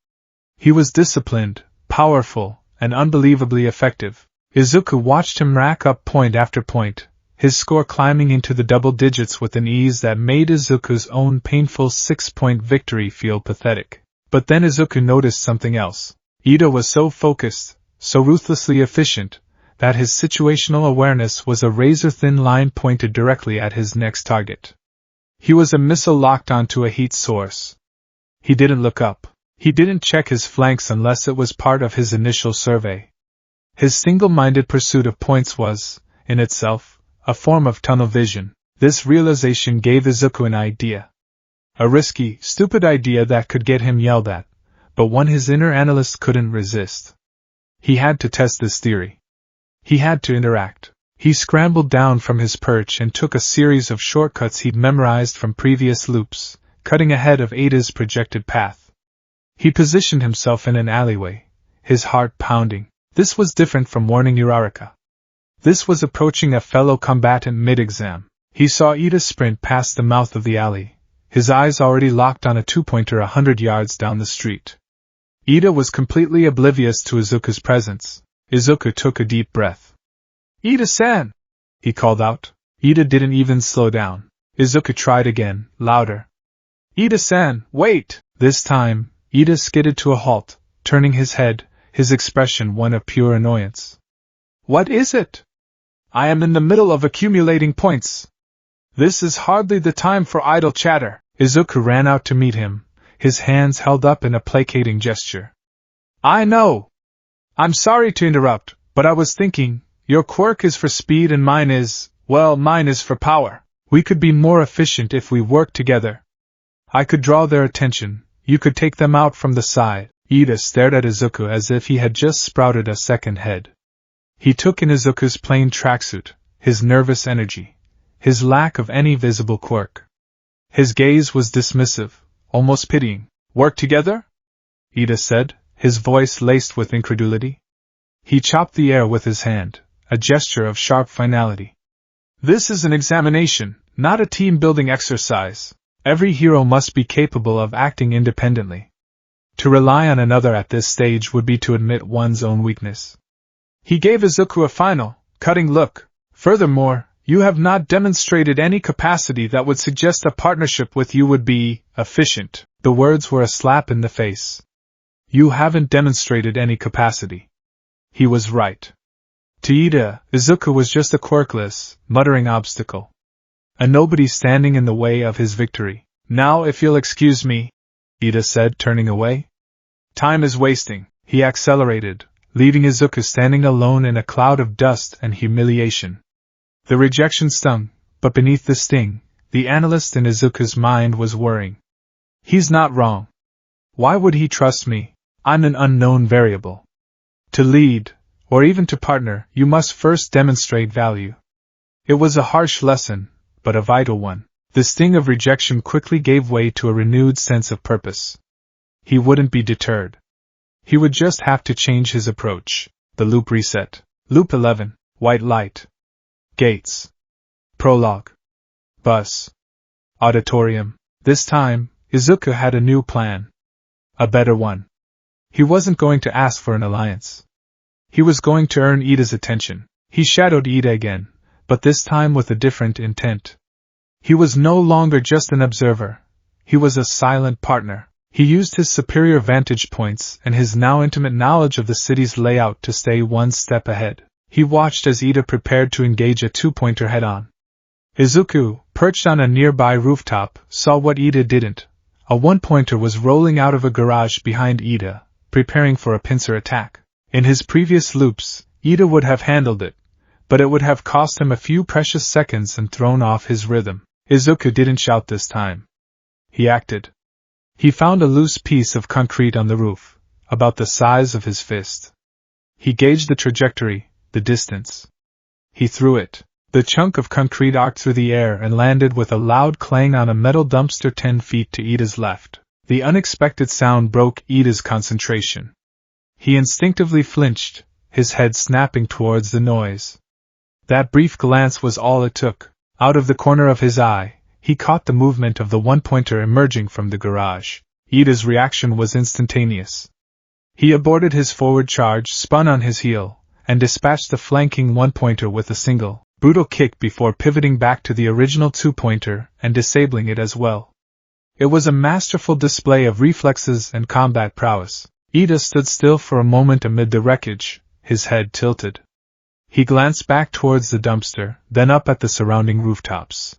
He was disciplined, powerful, and unbelievably effective. Izuku watched him rack up point after point, his score climbing into the double digits with an ease that made Izuku's own painful 6-point victory feel pathetic. But then Izuku noticed something else. Ida was so focused, so ruthlessly efficient, that his situational awareness was a razor-thin line pointed directly at his next target. He was a missile locked onto a heat source. He didn't look up. He didn't check his flanks unless it was part of his initial survey. His single-minded pursuit of points was, in itself, a form of tunnel vision. This realization gave Izuku an idea. A risky, stupid idea that could get him yelled at, but one his inner analyst couldn't resist. He had to test this theory. He had to interact. He scrambled down from his perch and took a series of shortcuts he'd memorized from previous loops, cutting ahead of Ada's projected path. He positioned himself in an alleyway, his heart pounding. This was different from warning Uraraka. This was approaching a fellow combatant mid-exam. He saw Ida sprint past the mouth of the alley, his eyes already locked on a two-pointer 100 yards down the street. Ida was completely oblivious to Izuku's presence. Izuku took a deep breath. "Ida-san!" he called out. Ida didn't even slow down. Izuku tried again, louder. "Ida-san, wait!" This time, Ida skidded to a halt, turning his head, his expression one of pure annoyance. "What is it?" "I am in the middle of accumulating points. This is hardly the time for idle chatter." Izuku ran out to meet him, his hands held up in a placating gesture. "I know. I'm sorry to interrupt, but I was thinking, your quirk is for speed and mine is for power. We could be more efficient if we worked together. I could draw their attention, you could take them out from the side." Ida stared at Izuku as if he had just sprouted a second head. He took in Izuku's plain tracksuit, his nervous energy, his lack of any visible quirk. His gaze was dismissive, almost pitying. "Work together?" Ida said, his voice laced with incredulity. He chopped the air with his hand, a gesture of sharp finality. "This is an examination, not a team-building exercise. Every hero must be capable of acting independently. To rely on another at this stage would be to admit one's own weakness." He gave Izuku a final, cutting look. "Furthermore, you have not demonstrated any capacity that would suggest a partnership with you would be efficient." The words were a slap in the face. You haven't demonstrated any capacity. He was right. To Ida, Izuku was just a quirkless, muttering obstacle. A nobody standing in the way of his victory. "Now if you'll excuse me," Ida said, turning away. "Time is wasting." He accelerated, leaving Izuku standing alone in a cloud of dust and humiliation. The rejection stung, but beneath the sting, the analyst in Izuku's mind was worrying. He's not wrong. Why would he trust me? I'm an unknown variable. To lead, or even to partner, you must first demonstrate value. It was a harsh lesson, but a vital one. The sting of rejection quickly gave way to a renewed sense of purpose. He wouldn't be deterred. He would just have to change his approach. The loop reset. Loop 11, white light. Gates. Prologue. Bus. Auditorium. This time, Izuku had a new plan. A better one. He wasn't going to ask for an alliance. He was going to earn Ida's attention. He shadowed Ida again, but this time with a different intent. He was no longer just an observer. He was a silent partner. He used his superior vantage points and his now intimate knowledge of the city's layout to stay one step ahead. He watched as Ida prepared to engage a two-pointer head-on. Izuku, perched on a nearby rooftop, saw what Ida didn't. A one-pointer was rolling out of a garage behind Ida, preparing for a pincer attack. In his previous loops, Ida would have handled it, but it would have cost him a few precious seconds and thrown off his rhythm. Izuku didn't shout this time. He acted. He found a loose piece of concrete on the roof, about the size of his fist. He gauged the trajectory, the distance. He threw it. The chunk of concrete arced through the air and landed with a loud clang on a metal dumpster 10 feet to Ida's left. The unexpected sound broke Ida's concentration. He instinctively flinched, his head snapping towards the noise. That brief glance was all it took. Out of the corner of his eye, he caught the movement of the one-pointer emerging from the garage. Ida's reaction was instantaneous. He aborted his forward charge, spun on his heel, and dispatched the flanking one-pointer with a single, brutal kick before pivoting back to the original two-pointer and disabling it as well. It was a masterful display of reflexes and combat prowess. Ida stood still for a moment amid the wreckage, his head tilted. He glanced back towards the dumpster, then up at the surrounding rooftops.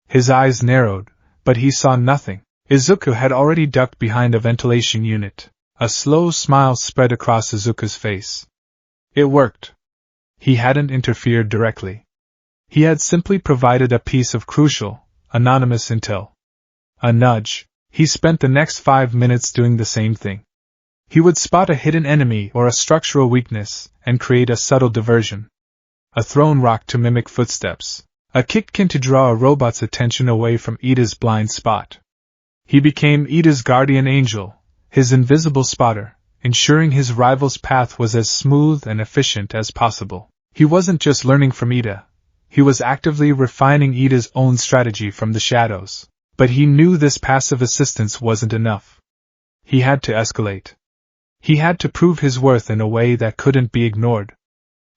His eyes narrowed, but he saw nothing. Izuku had already ducked behind a ventilation unit. A slow smile spread across Izuku's face. It worked. He hadn't interfered directly. He had simply provided a piece of crucial, anonymous intel. A nudge. He spent the next 5 minutes doing the same thing. He would spot a hidden enemy or a structural weakness and create a subtle diversion. A thrown rock to mimic footsteps. A kickkin to draw a robot's attention away from Ida's blind spot. He became Ida's guardian angel, his invisible spotter, ensuring his rival's path was as smooth and efficient as possible. He wasn't just learning from Ida. He was actively refining Ida's own strategy from the shadows. But he knew this passive assistance wasn't enough. He had to escalate. He had to prove his worth in a way that couldn't be ignored.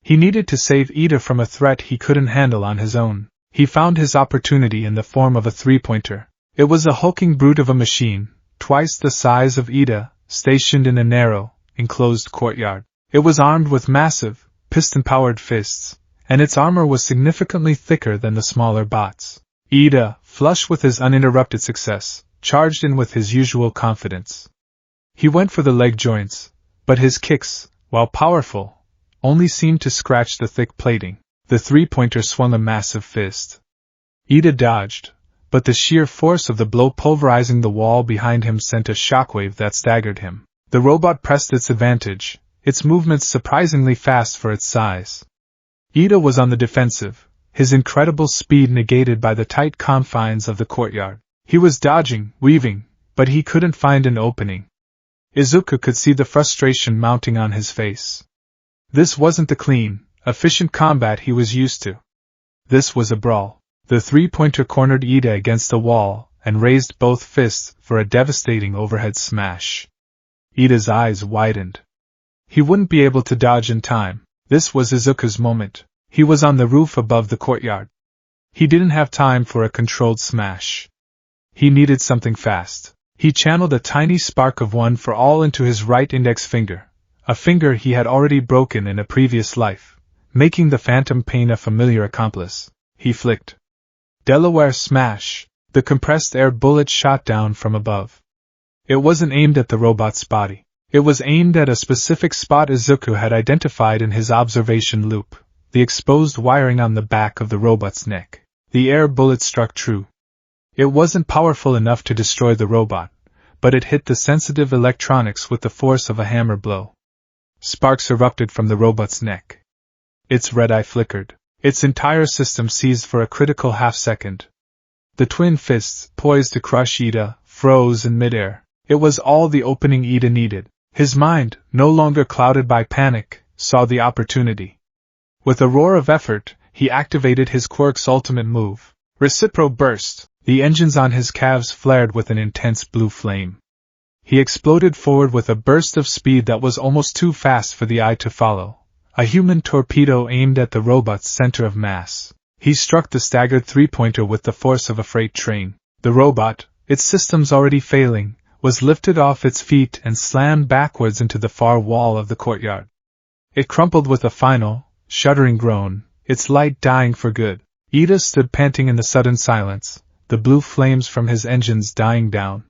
He needed to save Ida from a threat he couldn't handle on his own. He found his opportunity in the form of a three-pointer. It was a hulking brute of a machine, twice the size of Ida, stationed in a narrow, enclosed courtyard. It was armed with massive, piston-powered fists, and its armor was significantly thicker than the smaller bots. Ida, flush with his uninterrupted success, charged in with his usual confidence. He went for the leg joints, but his kicks, while powerful, only seemed to scratch the thick plating. The three-pointer swung a massive fist. Ida dodged, but the sheer force of the blow pulverizing the wall behind him sent a shockwave that staggered him. The robot pressed its advantage, its movements surprisingly fast for its size. Ida was on the defensive, his incredible speed negated by the tight confines of the courtyard. He was dodging, weaving, but he couldn't find an opening. Izuku could see the frustration mounting on his face. This wasn't the clean, efficient combat he was used to. This was a brawl. The three-pointer cornered Ida against the wall and raised both fists for a devastating overhead smash. Ida's eyes widened. He wouldn't be able to dodge in time. This was Izuku's moment. He was on the roof above the courtyard. He didn't have time for a controlled smash. He needed something fast. He channeled a tiny spark of one for all into his right index finger, a finger he had already broken in a previous life, making the phantom pain a familiar accomplice. He flicked. Delaware smash! The compressed air bullet shot down from above. It wasn't aimed at the robot's body. It was aimed at a specific spot Izuku had identified in his observation loop, the exposed wiring on the back of the robot's neck. The air bullet struck true. It wasn't powerful enough to destroy the robot, but it hit the sensitive electronics with the force of a hammer blow. Sparks erupted from the robot's neck. Its red eye flickered. Its entire system seized for a critical half-second. The twin fists, poised to crush Ida, froze in midair. It was all the opening Ida needed. His mind, no longer clouded by panic, saw the opportunity. With a roar of effort, he activated his quirk's ultimate move. Recipro burst. The engines on his calves flared with an intense blue flame. He exploded forward with a burst of speed that was almost too fast for the eye to follow. A human torpedo aimed at the robot's center of mass. He struck the staggered three-pointer with the force of a freight train. The robot, its systems already failing, was lifted off its feet and slammed backwards into the far wall of the courtyard. It crumpled with a final, shuddering groan, its light dying for good. Ida stood panting in the sudden silence, the blue flames from his engines dying down.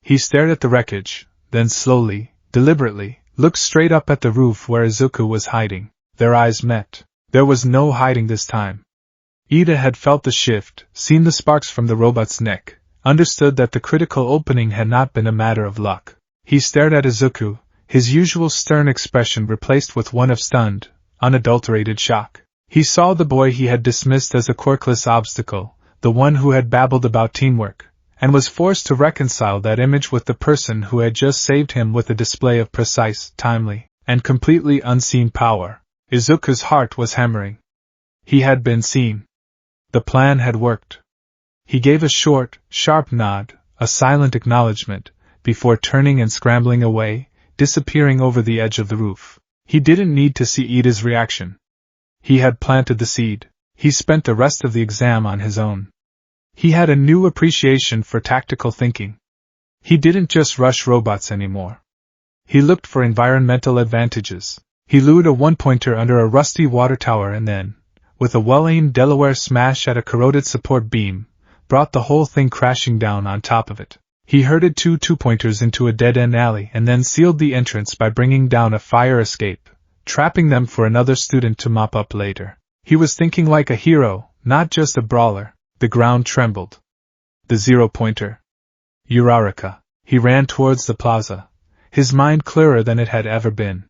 He stared at the wreckage, then slowly, deliberately, looked straight up at the roof where Izuku was hiding. Their eyes met. There was no hiding this time. Ida had felt the shift, seen the sparks from the robot's neck, understood that the critical opening had not been a matter of luck. He stared at Izuku, his usual stern expression replaced with one of stunned, unadulterated shock. He saw the boy he had dismissed as a quirkless obstacle, the one who had babbled about teamwork, and was forced to reconcile that image with the person who had just saved him with a display of precise, timely, and completely unseen power. Izuku's heart was hammering. He had been seen. The plan had worked. He gave a short, sharp nod, a silent acknowledgement, before turning and scrambling away, disappearing over the edge of the roof. He didn't need to see Ida's reaction. He had planted the seed. He spent the rest of the exam on his own. He had a new appreciation for tactical thinking. He didn't just rush robots anymore. He looked for environmental advantages. He lured a one-pointer under a rusty water tower and then, with a well-aimed Delaware smash at a corroded support beam, brought the whole thing crashing down on top of it. He herded two two-pointers into a dead-end alley and then sealed the entrance by bringing down a fire escape, trapping them for another student to mop up later. He was thinking like a hero, not just a brawler. The ground trembled. The 0-pointer. Uraraka. He ran towards the plaza, his mind clearer than it had ever been.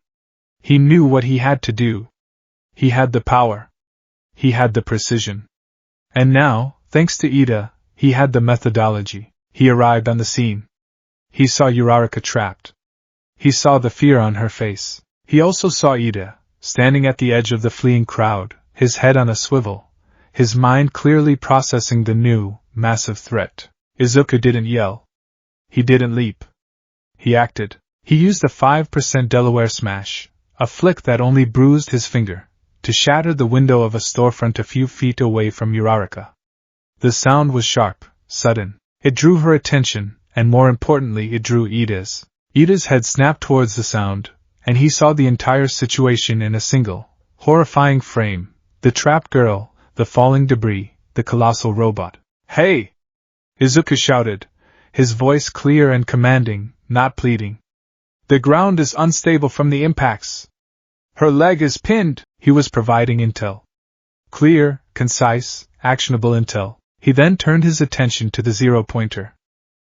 He knew what he had to do. He had the power. He had the precision. And now, thanks to Ida, he had the methodology. He arrived on the scene. He saw Uraraka trapped. He saw the fear on her face. He also saw Ida, standing at the edge of the fleeing crowd, his head on a swivel, his mind clearly processing the new, massive threat. Izuku didn't yell. He didn't leap. He acted. He used a 5% Delaware smash, a flick that only bruised his finger, to shatter the window of a storefront a few feet away from Uraraka. The sound was sharp, sudden. It drew her attention, and more importantly it drew Ida's. Ida's head snapped towards the sound, and he saw the entire situation in a single, horrifying frame: the trapped girl, the falling debris, the colossal robot. "Hey!" Izuku shouted, his voice clear and commanding, not pleading. "The ground is unstable from the impacts. Her leg is pinned." He was providing intel. Clear, concise, actionable intel. He then turned his attention to the 0-pointer.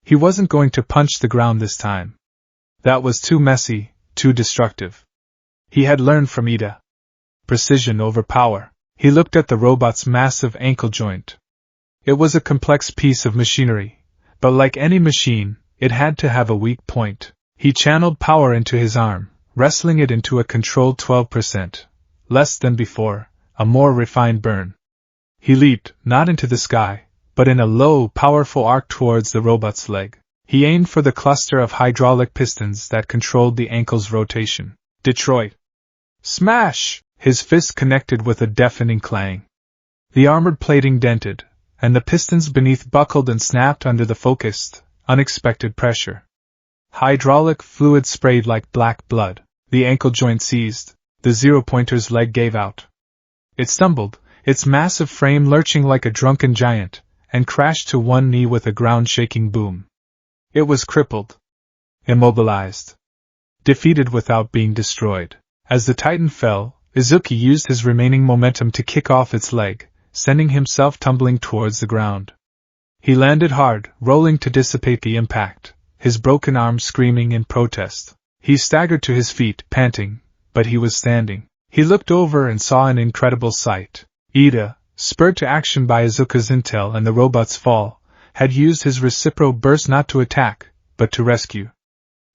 He wasn't going to punch the ground this time. That was too messy, too destructive. He had learned from Ida. Precision over power. He looked at the robot's massive ankle joint. It was a complex piece of machinery, but like any machine, it had to have a weak point. He channeled power into his arm, wrestling it into a controlled 12%, less than before, a more refined burn. He leaped, not into the sky, but in a low, powerful arc towards the robot's leg. He aimed for the cluster of hydraulic pistons that controlled the ankle's rotation. Detroit. Smash! His fist connected with a deafening clang. The armored plating dented, and the pistons beneath buckled and snapped under the focused, unexpected pressure. Hydraulic fluid sprayed like black blood. The ankle joint seized. The 0-pointer's leg gave out. It stumbled, its massive frame lurching like a drunken giant, and crashed to one knee with a ground-shaking boom. It was crippled. Immobilized. Defeated without being destroyed. As the Titan fell, Izuku used his remaining momentum to kick off its leg, sending himself tumbling towards the ground. He landed hard, rolling to dissipate the impact, his broken arm screaming in protest. He staggered to his feet, panting, but he was standing. He looked over and saw an incredible sight. Ida, spurred to action by Izuku's intel and the robot's fall, had used his recipro burst not to attack, but to rescue.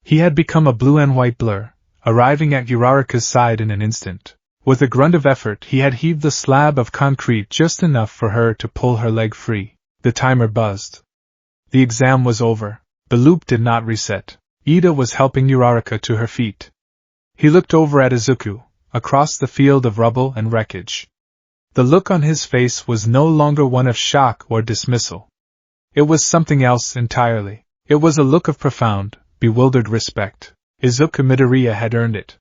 He had become a blue and white blur, arriving at Uraraka's side in an instant. With a grunt of effort he had heaved the slab of concrete just enough for her to pull her leg free. The timer buzzed. The exam was over. The loop did not reset. Ida was helping Uraraka to her feet. He looked over at Izuku, across the field of rubble and wreckage. The look on his face was no longer one of shock or dismissal. It was something else entirely. It was a look of profound, bewildered respect. Izuku Midoriya had earned it.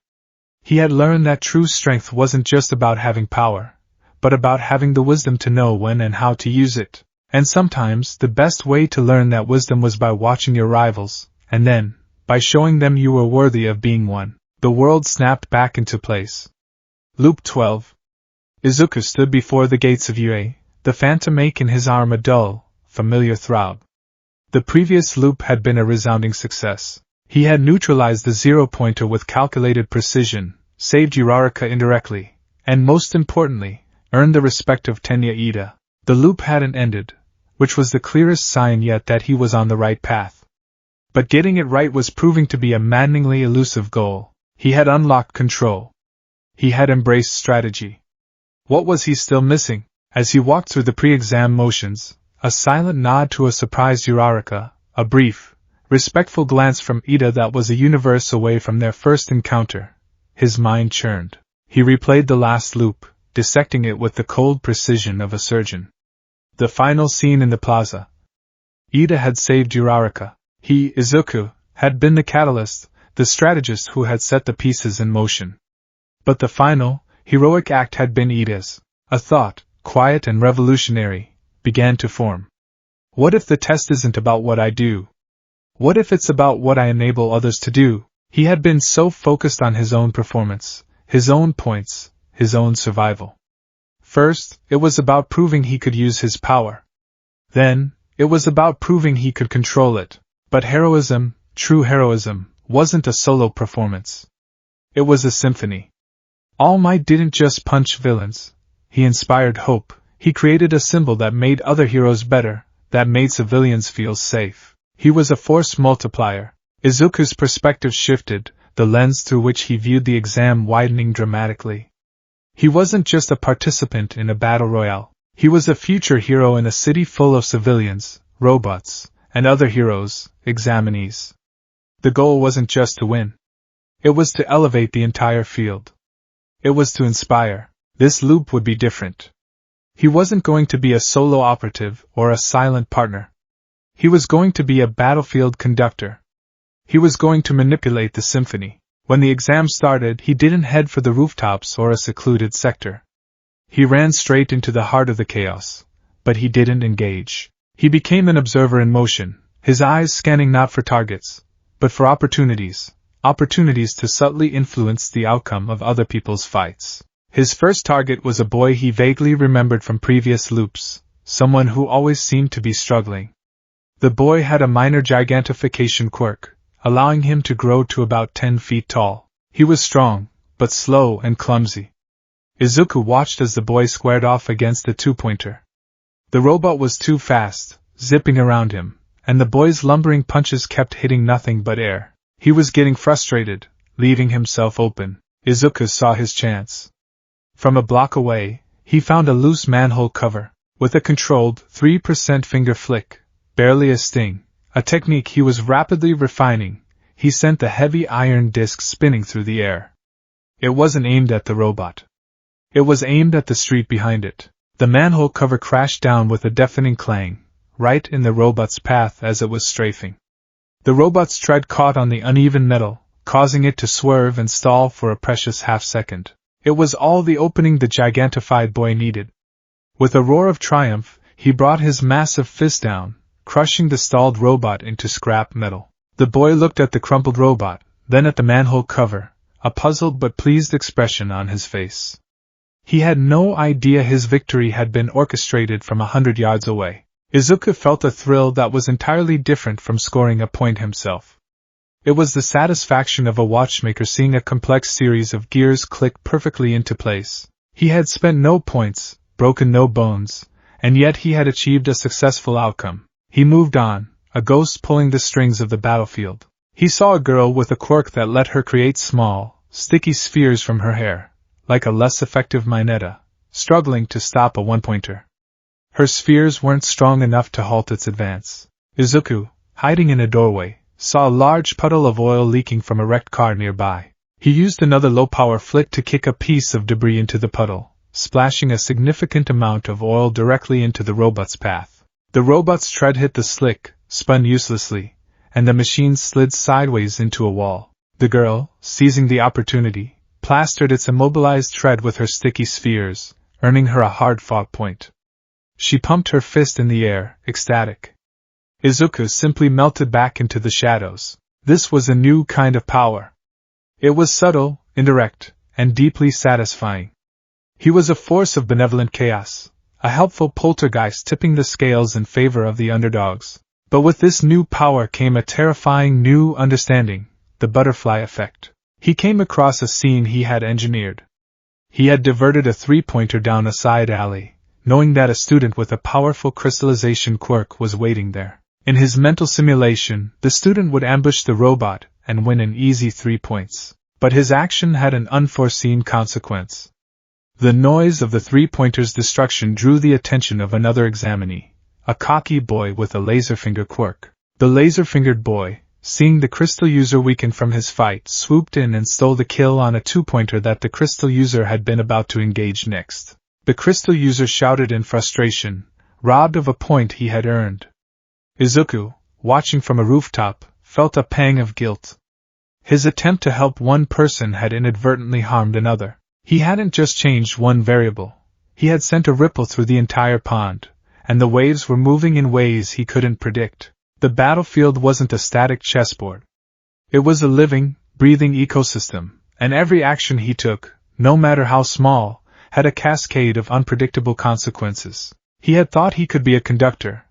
He had learned that true strength wasn't just about having power, but about having the wisdom to know when and how to use it. And sometimes the best way to learn that wisdom was by watching your rivals, and then, by showing them you were worthy of being one. The world snapped back into place. Loop 12. Izuku stood before the gates of UA, the phantom ache in his arm a dull, familiar throb. The previous loop had been a resounding success. He had neutralized the 0-pointer with calculated precision, saved Uraraka indirectly, and most importantly, earned the respect of Tenya Ida. The loop hadn't ended, which was the clearest sign yet that he was on the right path. But getting it right was proving to be a maddeningly elusive goal. He had unlocked control. He had embraced strategy. What was he still missing? As he walked through the pre-exam motions, a silent nod to a surprised Uraraka, a brief, respectful glance from Ida that was a universe away from their first encounter. His mind churned. He replayed the last loop, dissecting it with the cold precision of a surgeon. The final scene in the plaza. Ida had saved Uraraka. He, Izuku, had been the catalyst, the strategist who had set the pieces in motion. But the final, heroic act had been Ida's. A thought, quiet and revolutionary, began to form. What if the test isn't about what I do? What if it's about what I enable others to do? He had been so focused on his own performance, his own points, his own survival. First, it was about proving he could use his power. Then, it was about proving he could control it. But heroism, true heroism, wasn't a solo performance. It was a symphony. All Might didn't just punch villains. He inspired hope. He created a symbol that made other heroes better, that made civilians feel safe. He was a force multiplier. Izuku's perspective shifted, the lens through which he viewed the exam widening dramatically. He wasn't just a participant in a battle royale. He was a future hero in a city full of civilians, robots, and other heroes, examinees. The goal wasn't just to win. It was to elevate the entire field. It was to inspire. This loop would be different. He wasn't going to be a solo operative or a silent partner. He was going to be a battlefield conductor. He was going to manipulate the symphony. When the exam started, he didn't head for the rooftops or a secluded sector. He ran straight into the heart of the chaos, but he didn't engage. He became an observer in motion, his eyes scanning not for targets, but for opportunities to subtly influence the outcome of other people's fights. His first target was a boy he vaguely remembered from previous loops, someone who always seemed to be struggling. The boy had a minor gigantification quirk, allowing him to grow to about 10 feet tall. He was strong, but slow and clumsy. Izuku watched as the boy squared off against the two-pointer. The robot was too fast, zipping around him, and the boy's lumbering punches kept hitting nothing but air. He was getting frustrated, leaving himself open. Izuku saw his chance. From a block away, he found a loose manhole cover. With a controlled 3% finger flick, barely a sting, a technique he was rapidly refining, he sent the heavy iron disc spinning through the air. It wasn't aimed at the robot. It was aimed at the street behind it. The manhole cover crashed down with a deafening clang, right in the robot's path as it was strafing. The robot's tread caught on the uneven metal, causing it to swerve and stall for a precious half-second. It was all the opening the gigantified boy needed. With a roar of triumph, he brought his massive fist down, crushing the stalled robot into scrap metal. The boy looked at the crumpled robot, then at the manhole cover, a puzzled but pleased expression on his face. He had no idea his victory had been orchestrated from 100 yards away. Izuku felt a thrill that was entirely different from scoring a point himself. It was the satisfaction of a watchmaker seeing a complex series of gears click perfectly into place. He had spent no points, broken no bones, and yet he had achieved a successful outcome. He moved on, a ghost pulling the strings of the battlefield. He saw a girl with a quirk that let her create small, sticky spheres from her hair, like a less effective Mineta, struggling to stop a one-pointer. Her spheres weren't strong enough to halt its advance. Izuku, hiding in a doorway, saw a large puddle of oil leaking from a wrecked car nearby. He used another low-power flick to kick a piece of debris into the puddle, splashing a significant amount of oil directly into the robot's path. The robot's tread hit the slick, spun uselessly, and the machine slid sideways into a wall. The girl, seizing the opportunity, plastered its immobilized tread with her sticky spheres, earning her a hard-fought point. She pumped her fist in the air, ecstatic. Izuku simply melted back into the shadows. This was a new kind of power. It was subtle, indirect, and deeply satisfying. He was a force of benevolent chaos, a helpful poltergeist tipping the scales in favor of the underdogs. But with this new power came a terrifying new understanding, the butterfly effect. He came across a scene he had engineered. He had diverted a three-pointer down a side alley, knowing that a student with a powerful crystallization quirk was waiting there. In his mental simulation, the student would ambush the robot and win an easy 3 points. But his action had an unforeseen consequence. The noise of the three-pointer's destruction drew the attention of another examinee, a cocky boy with a laser-finger quirk. The laser-fingered boy, seeing the crystal user weaken from his fight, swooped in and stole the kill on a two-pointer that the crystal user had been about to engage next. The crystal user shouted in frustration, robbed of a point he had earned. Izuku, watching from a rooftop, felt a pang of guilt. His attempt to help one person had inadvertently harmed another. He hadn't just changed one variable. He had sent a ripple through the entire pond, and the waves were moving in ways he couldn't predict. The battlefield wasn't a static chessboard. It was a living, breathing ecosystem, and every action he took, no matter how small, had a cascade of unpredictable consequences. He had thought he could be a conductor,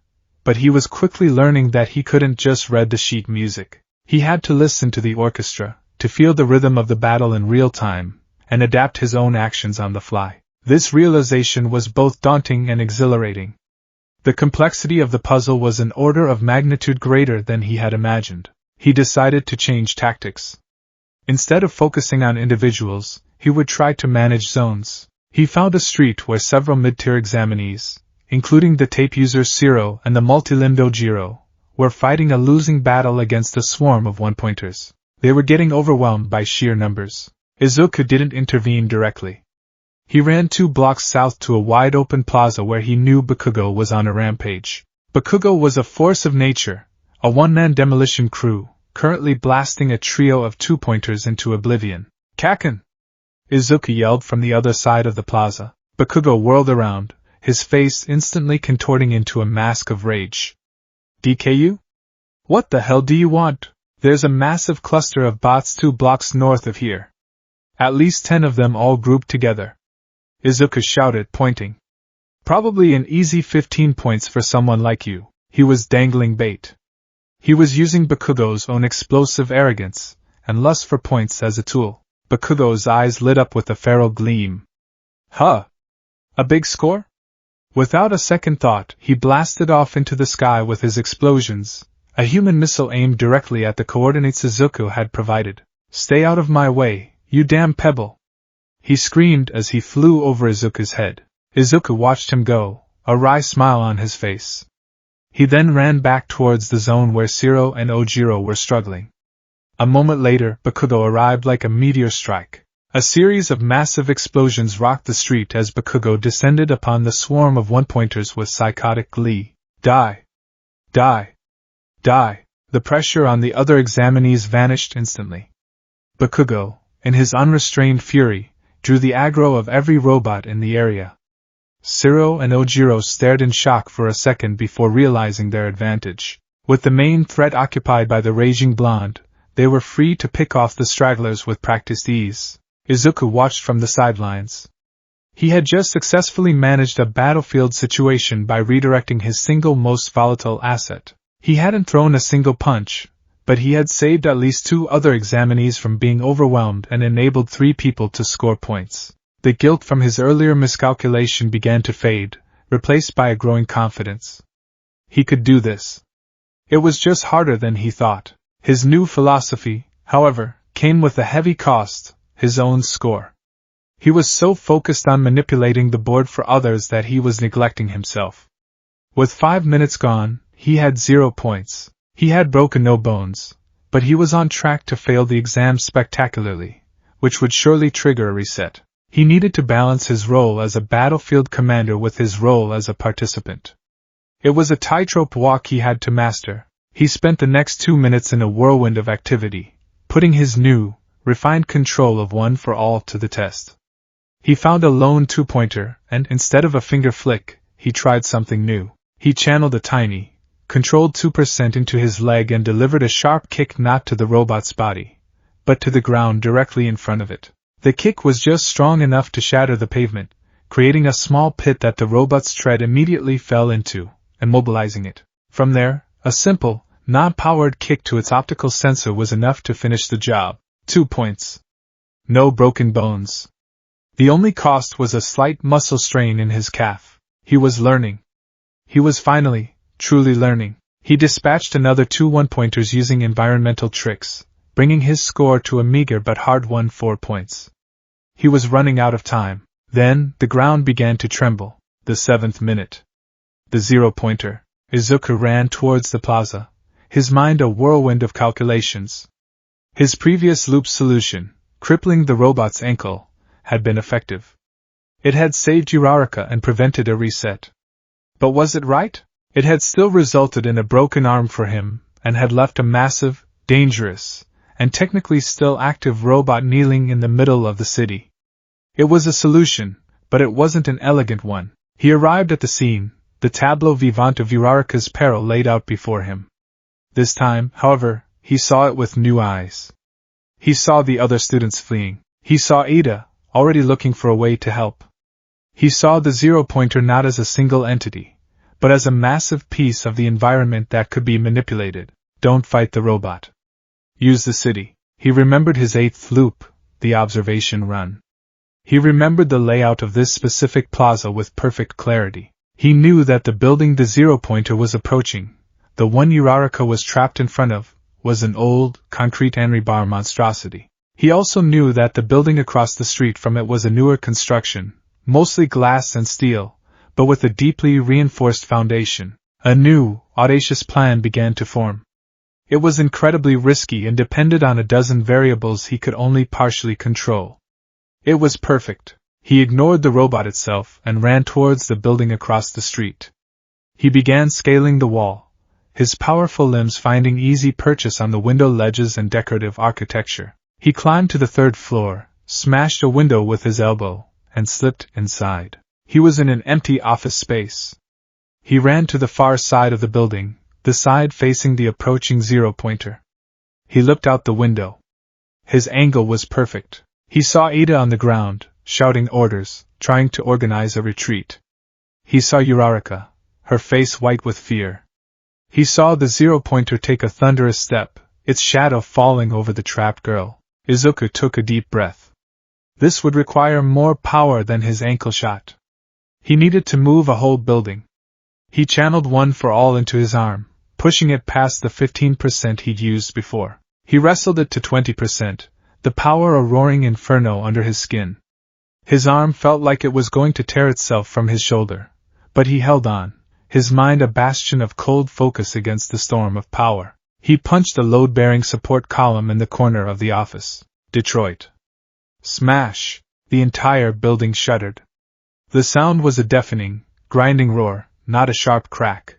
but he was quickly learning that he couldn't just read the sheet music. He had to listen to the orchestra, to feel the rhythm of the battle in real time, and adapt his own actions on the fly. This realization was both daunting and exhilarating. The complexity of the puzzle was an order of magnitude greater than he had imagined. He decided to change tactics. Instead of focusing on individuals, he would try to manage zones. He found a street where several mid-tier examinees, including the tape user Zero and the multilimbed Ojiro, were fighting a losing battle against a swarm of one-pointers. They were getting overwhelmed by sheer numbers. Izuku didn't intervene directly. He ran 2 blocks south to a wide-open plaza where he knew Bakugo was on a rampage. Bakugo was a force of nature, a one-man demolition crew, currently blasting a trio of 2-pointers into oblivion. "Kaken!" Izuku yelled from the other side of the plaza. Bakugo whirled around, his face instantly contorting into a mask of rage. "DKU? What the hell do you want? There's a massive cluster of bots 2 blocks north of here. At least 10 of them all grouped together," Izuku shouted, pointing. "Probably an easy 15 points for someone like you." He was dangling bait. He was using Bakugo's own explosive arrogance and lust for points as a tool. Bakugo's eyes lit up with a feral gleam. "Huh? A big score?" Without a second thought, he blasted off into the sky with his explosions, a human missile aimed directly at the coordinates Izuku had provided. "Stay out of my way, you damn pebble!" he screamed as he flew over Izuku's head. Izuku watched him go, a wry smile on his face. He then ran back towards the zone where Zero and Ojiro were struggling. A moment later, Bakugo arrived like a meteor strike. A series of massive explosions rocked the street as Bakugo descended upon the swarm of one-pointers with psychotic glee. "Die! Die! Die!" The pressure on the other examinees vanished instantly. Bakugo, in his unrestrained fury, drew the aggro of every robot in the area. Zero and Ojiro stared in shock for a second before realizing their advantage. With the main threat occupied by the raging blonde, they were free to pick off the stragglers with practiced ease. Izuku watched from the sidelines. He had just successfully managed a battlefield situation by redirecting his single most volatile asset. He hadn't thrown a single punch, but he had saved at least 2 other examinees from being overwhelmed and enabled 3 people to score points. The guilt from his earlier miscalculation began to fade, replaced by a growing confidence. He could do this. It was just harder than he thought. His new philosophy, however, came with a heavy cost: his own score. He was so focused on manipulating the board for others that he was neglecting himself. With 5 minutes gone, he had 0 points. He had broken no bones, but he was on track to fail the exam spectacularly, which would surely trigger a reset. He needed to balance his role as a battlefield commander with his role as a participant. It was a tightrope walk he had to master. He spent the next 2 minutes in a whirlwind of activity, putting his new, refined control of one for all to the test. He found a lone 2-pointer, and instead of a finger flick, he tried something new. He channeled a tiny, controlled 2% into his leg and delivered a sharp kick not to the robot's body, but to the ground directly in front of it. The kick was just strong enough to shatter the pavement, creating a small pit that the robot's tread immediately fell into, immobilizing it. From there, a simple, non-powered kick to its optical sensor was enough to finish the job. 2 points. No broken bones. The only cost was a slight muscle strain in his calf. He was learning. He was finally, truly learning. He dispatched another 2 one-pointers using environmental tricks, bringing his score to a meager but hard-won 4 points. He was running out of time. Then, the ground began to tremble. The 7th minute. The 0-pointer. Izuku ran towards the plaza, his mind a whirlwind of calculations. His previous loop solution, crippling the robot's ankle, had been effective. It had saved Uraraka and prevented a reset. But was it right? It had still resulted in a broken arm for him, and had left a massive, dangerous, and technically still active robot kneeling in the middle of the city. It was a solution, but it wasn't an elegant one. He arrived at the scene, the tableau vivant of Uraraka's peril laid out before him. This time, however, he saw it with new eyes. He saw the other students fleeing. He saw Ada, already looking for a way to help. He saw the zero-pointer not as a single entity, but as a massive piece of the environment that could be manipulated. Don't fight the robot. Use the city. He remembered his 8th loop, the observation run. He remembered the layout of this specific plaza with perfect clarity. He knew that the building the zero-pointer was approaching, the one Uraraka was trapped in front of, was an old, concrete rebar monstrosity. He also knew that the building across the street from it was a newer construction, mostly glass and steel, but with a deeply reinforced foundation. A new, audacious plan began to form. It was incredibly risky and depended on a dozen variables he could only partially control. It was perfect. He ignored the robot itself and ran towards the building across the street. He began scaling the wall, his powerful limbs finding easy purchase on the window ledges and decorative architecture. He climbed to the 3rd floor, smashed a window with his elbow, and slipped inside. He was in an empty office space. He ran to the far side of the building, the side facing the approaching zero-pointer. He looked out the window. His angle was perfect. He saw Ada on the ground, shouting orders, trying to organize a retreat. He saw Uraraka, her face white with fear. He saw the zero-pointer take a thunderous step, its shadow falling over the trapped girl. Izuku took a deep breath. This would require more power than his ankle shot. He needed to move a whole building. He channeled one for all into his arm, pushing it past the 15% he'd used before. He wrestled it to 20%, the power a roaring inferno under his skin. His arm felt like it was going to tear itself from his shoulder, but he held on, his mind a bastion of cold focus against the storm of power. He punched the load-bearing support column in the corner of the office. Detroit. Smash! The entire building shuddered. The sound was a deafening, grinding roar, not a sharp crack.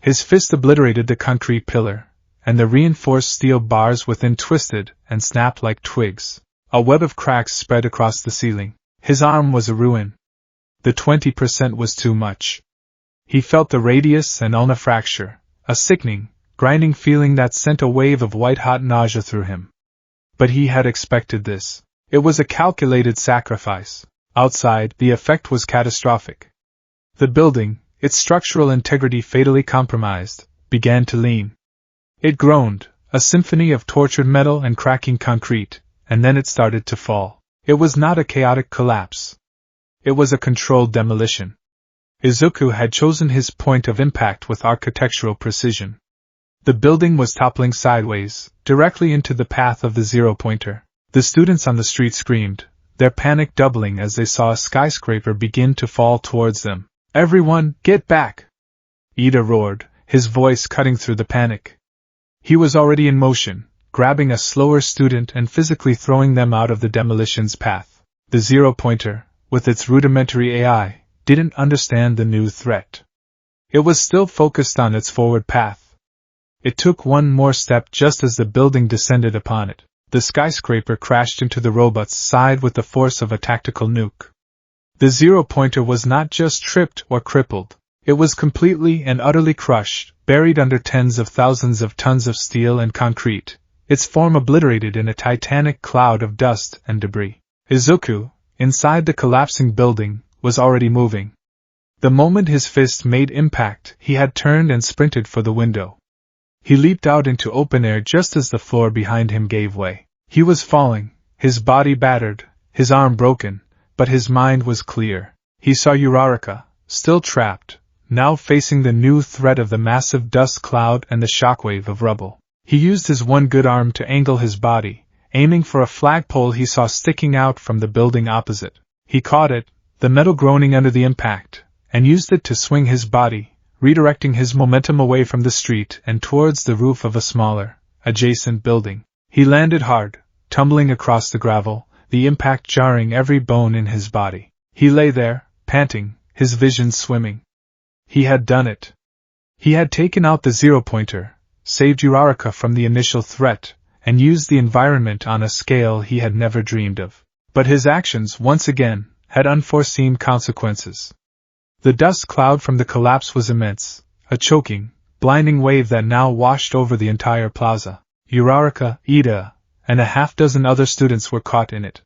His fist obliterated the concrete pillar, and the reinforced steel bars within twisted and snapped like twigs. A web of cracks spread across the ceiling. His arm was a ruin. The 20% was too much. He felt the radius and ulna fracture, a sickening, grinding feeling that sent a wave of white-hot nausea through him. But he had expected this. It was a calculated sacrifice. Outside, the effect was catastrophic. The building, its structural integrity fatally compromised, began to lean. It groaned, a symphony of tortured metal and cracking concrete, and then it started to fall. It was not a chaotic collapse. It was a controlled demolition. Izuku had chosen his point of impact with architectural precision. The building was toppling sideways, directly into the path of the zero-pointer. The students on the street screamed, their panic doubling as they saw a skyscraper begin to fall towards them. "Everyone, get back!" Ida roared, his voice cutting through the panic. He was already in motion, grabbing a slower student and physically throwing them out of the demolition's path. The zero-pointer, with its rudimentary AI, didn't understand the new threat. It was still focused on its forward path. It took one more step just as the building descended upon it. The skyscraper crashed into the robot's side with the force of a tactical nuke. The zero-pointer was not just tripped or crippled, it was completely and utterly crushed, buried under tens of thousands of tons of steel and concrete, its form obliterated in a titanic cloud of dust and debris. Izuku, inside the collapsing building, was already moving. The moment his fist made impact, he had turned and sprinted for the window. He leaped out into open air just as the floor behind him gave way. He was falling, his body battered, his arm broken, but his mind was clear. He saw Uraraka, still trapped, now facing the new threat of the massive dust cloud and the shockwave of rubble. He used his one good arm to angle his body, aiming for a flagpole he saw sticking out from the building opposite. He caught it, the metal groaning under the impact, and used it to swing his body, redirecting his momentum away from the street and towards the roof of a smaller, adjacent building. He landed hard, tumbling across the gravel, the impact jarring every bone in his body. He lay there, panting, his vision swimming. He had done it. He had taken out the zero-pointer, saved Uraraka from the initial threat, and used the environment on a scale he had never dreamed of. But his actions, once again, had unforeseen consequences. The dust cloud from the collapse was immense, a choking, blinding wave that now washed over the entire plaza. Uraraka, Ida, and a half-dozen other students were caught in it.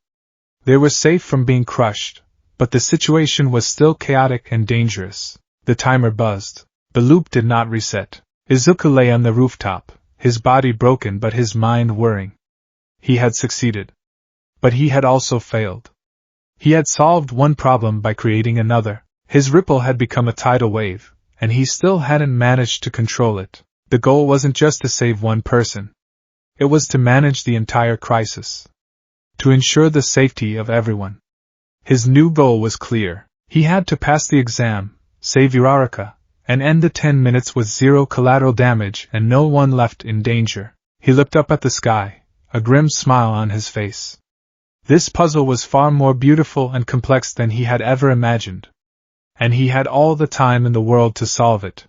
They were safe from being crushed, but the situation was still chaotic and dangerous. The timer buzzed. The loop did not reset. Izuku lay on the rooftop, his body broken but his mind whirring. He had succeeded. But he had also failed. He had solved one problem by creating another. His ripple had become a tidal wave, and he still hadn't managed to control it. The goal wasn't just to save one person. It was to manage the entire crisis. To ensure the safety of everyone. His new goal was clear. He had to pass the exam, save Uraraka, and end the 10 minutes with zero collateral damage and no one left in danger. He looked up at the sky, a grim smile on his face. This puzzle was far more beautiful and complex than he had ever imagined. And he had all the time in the world to solve it.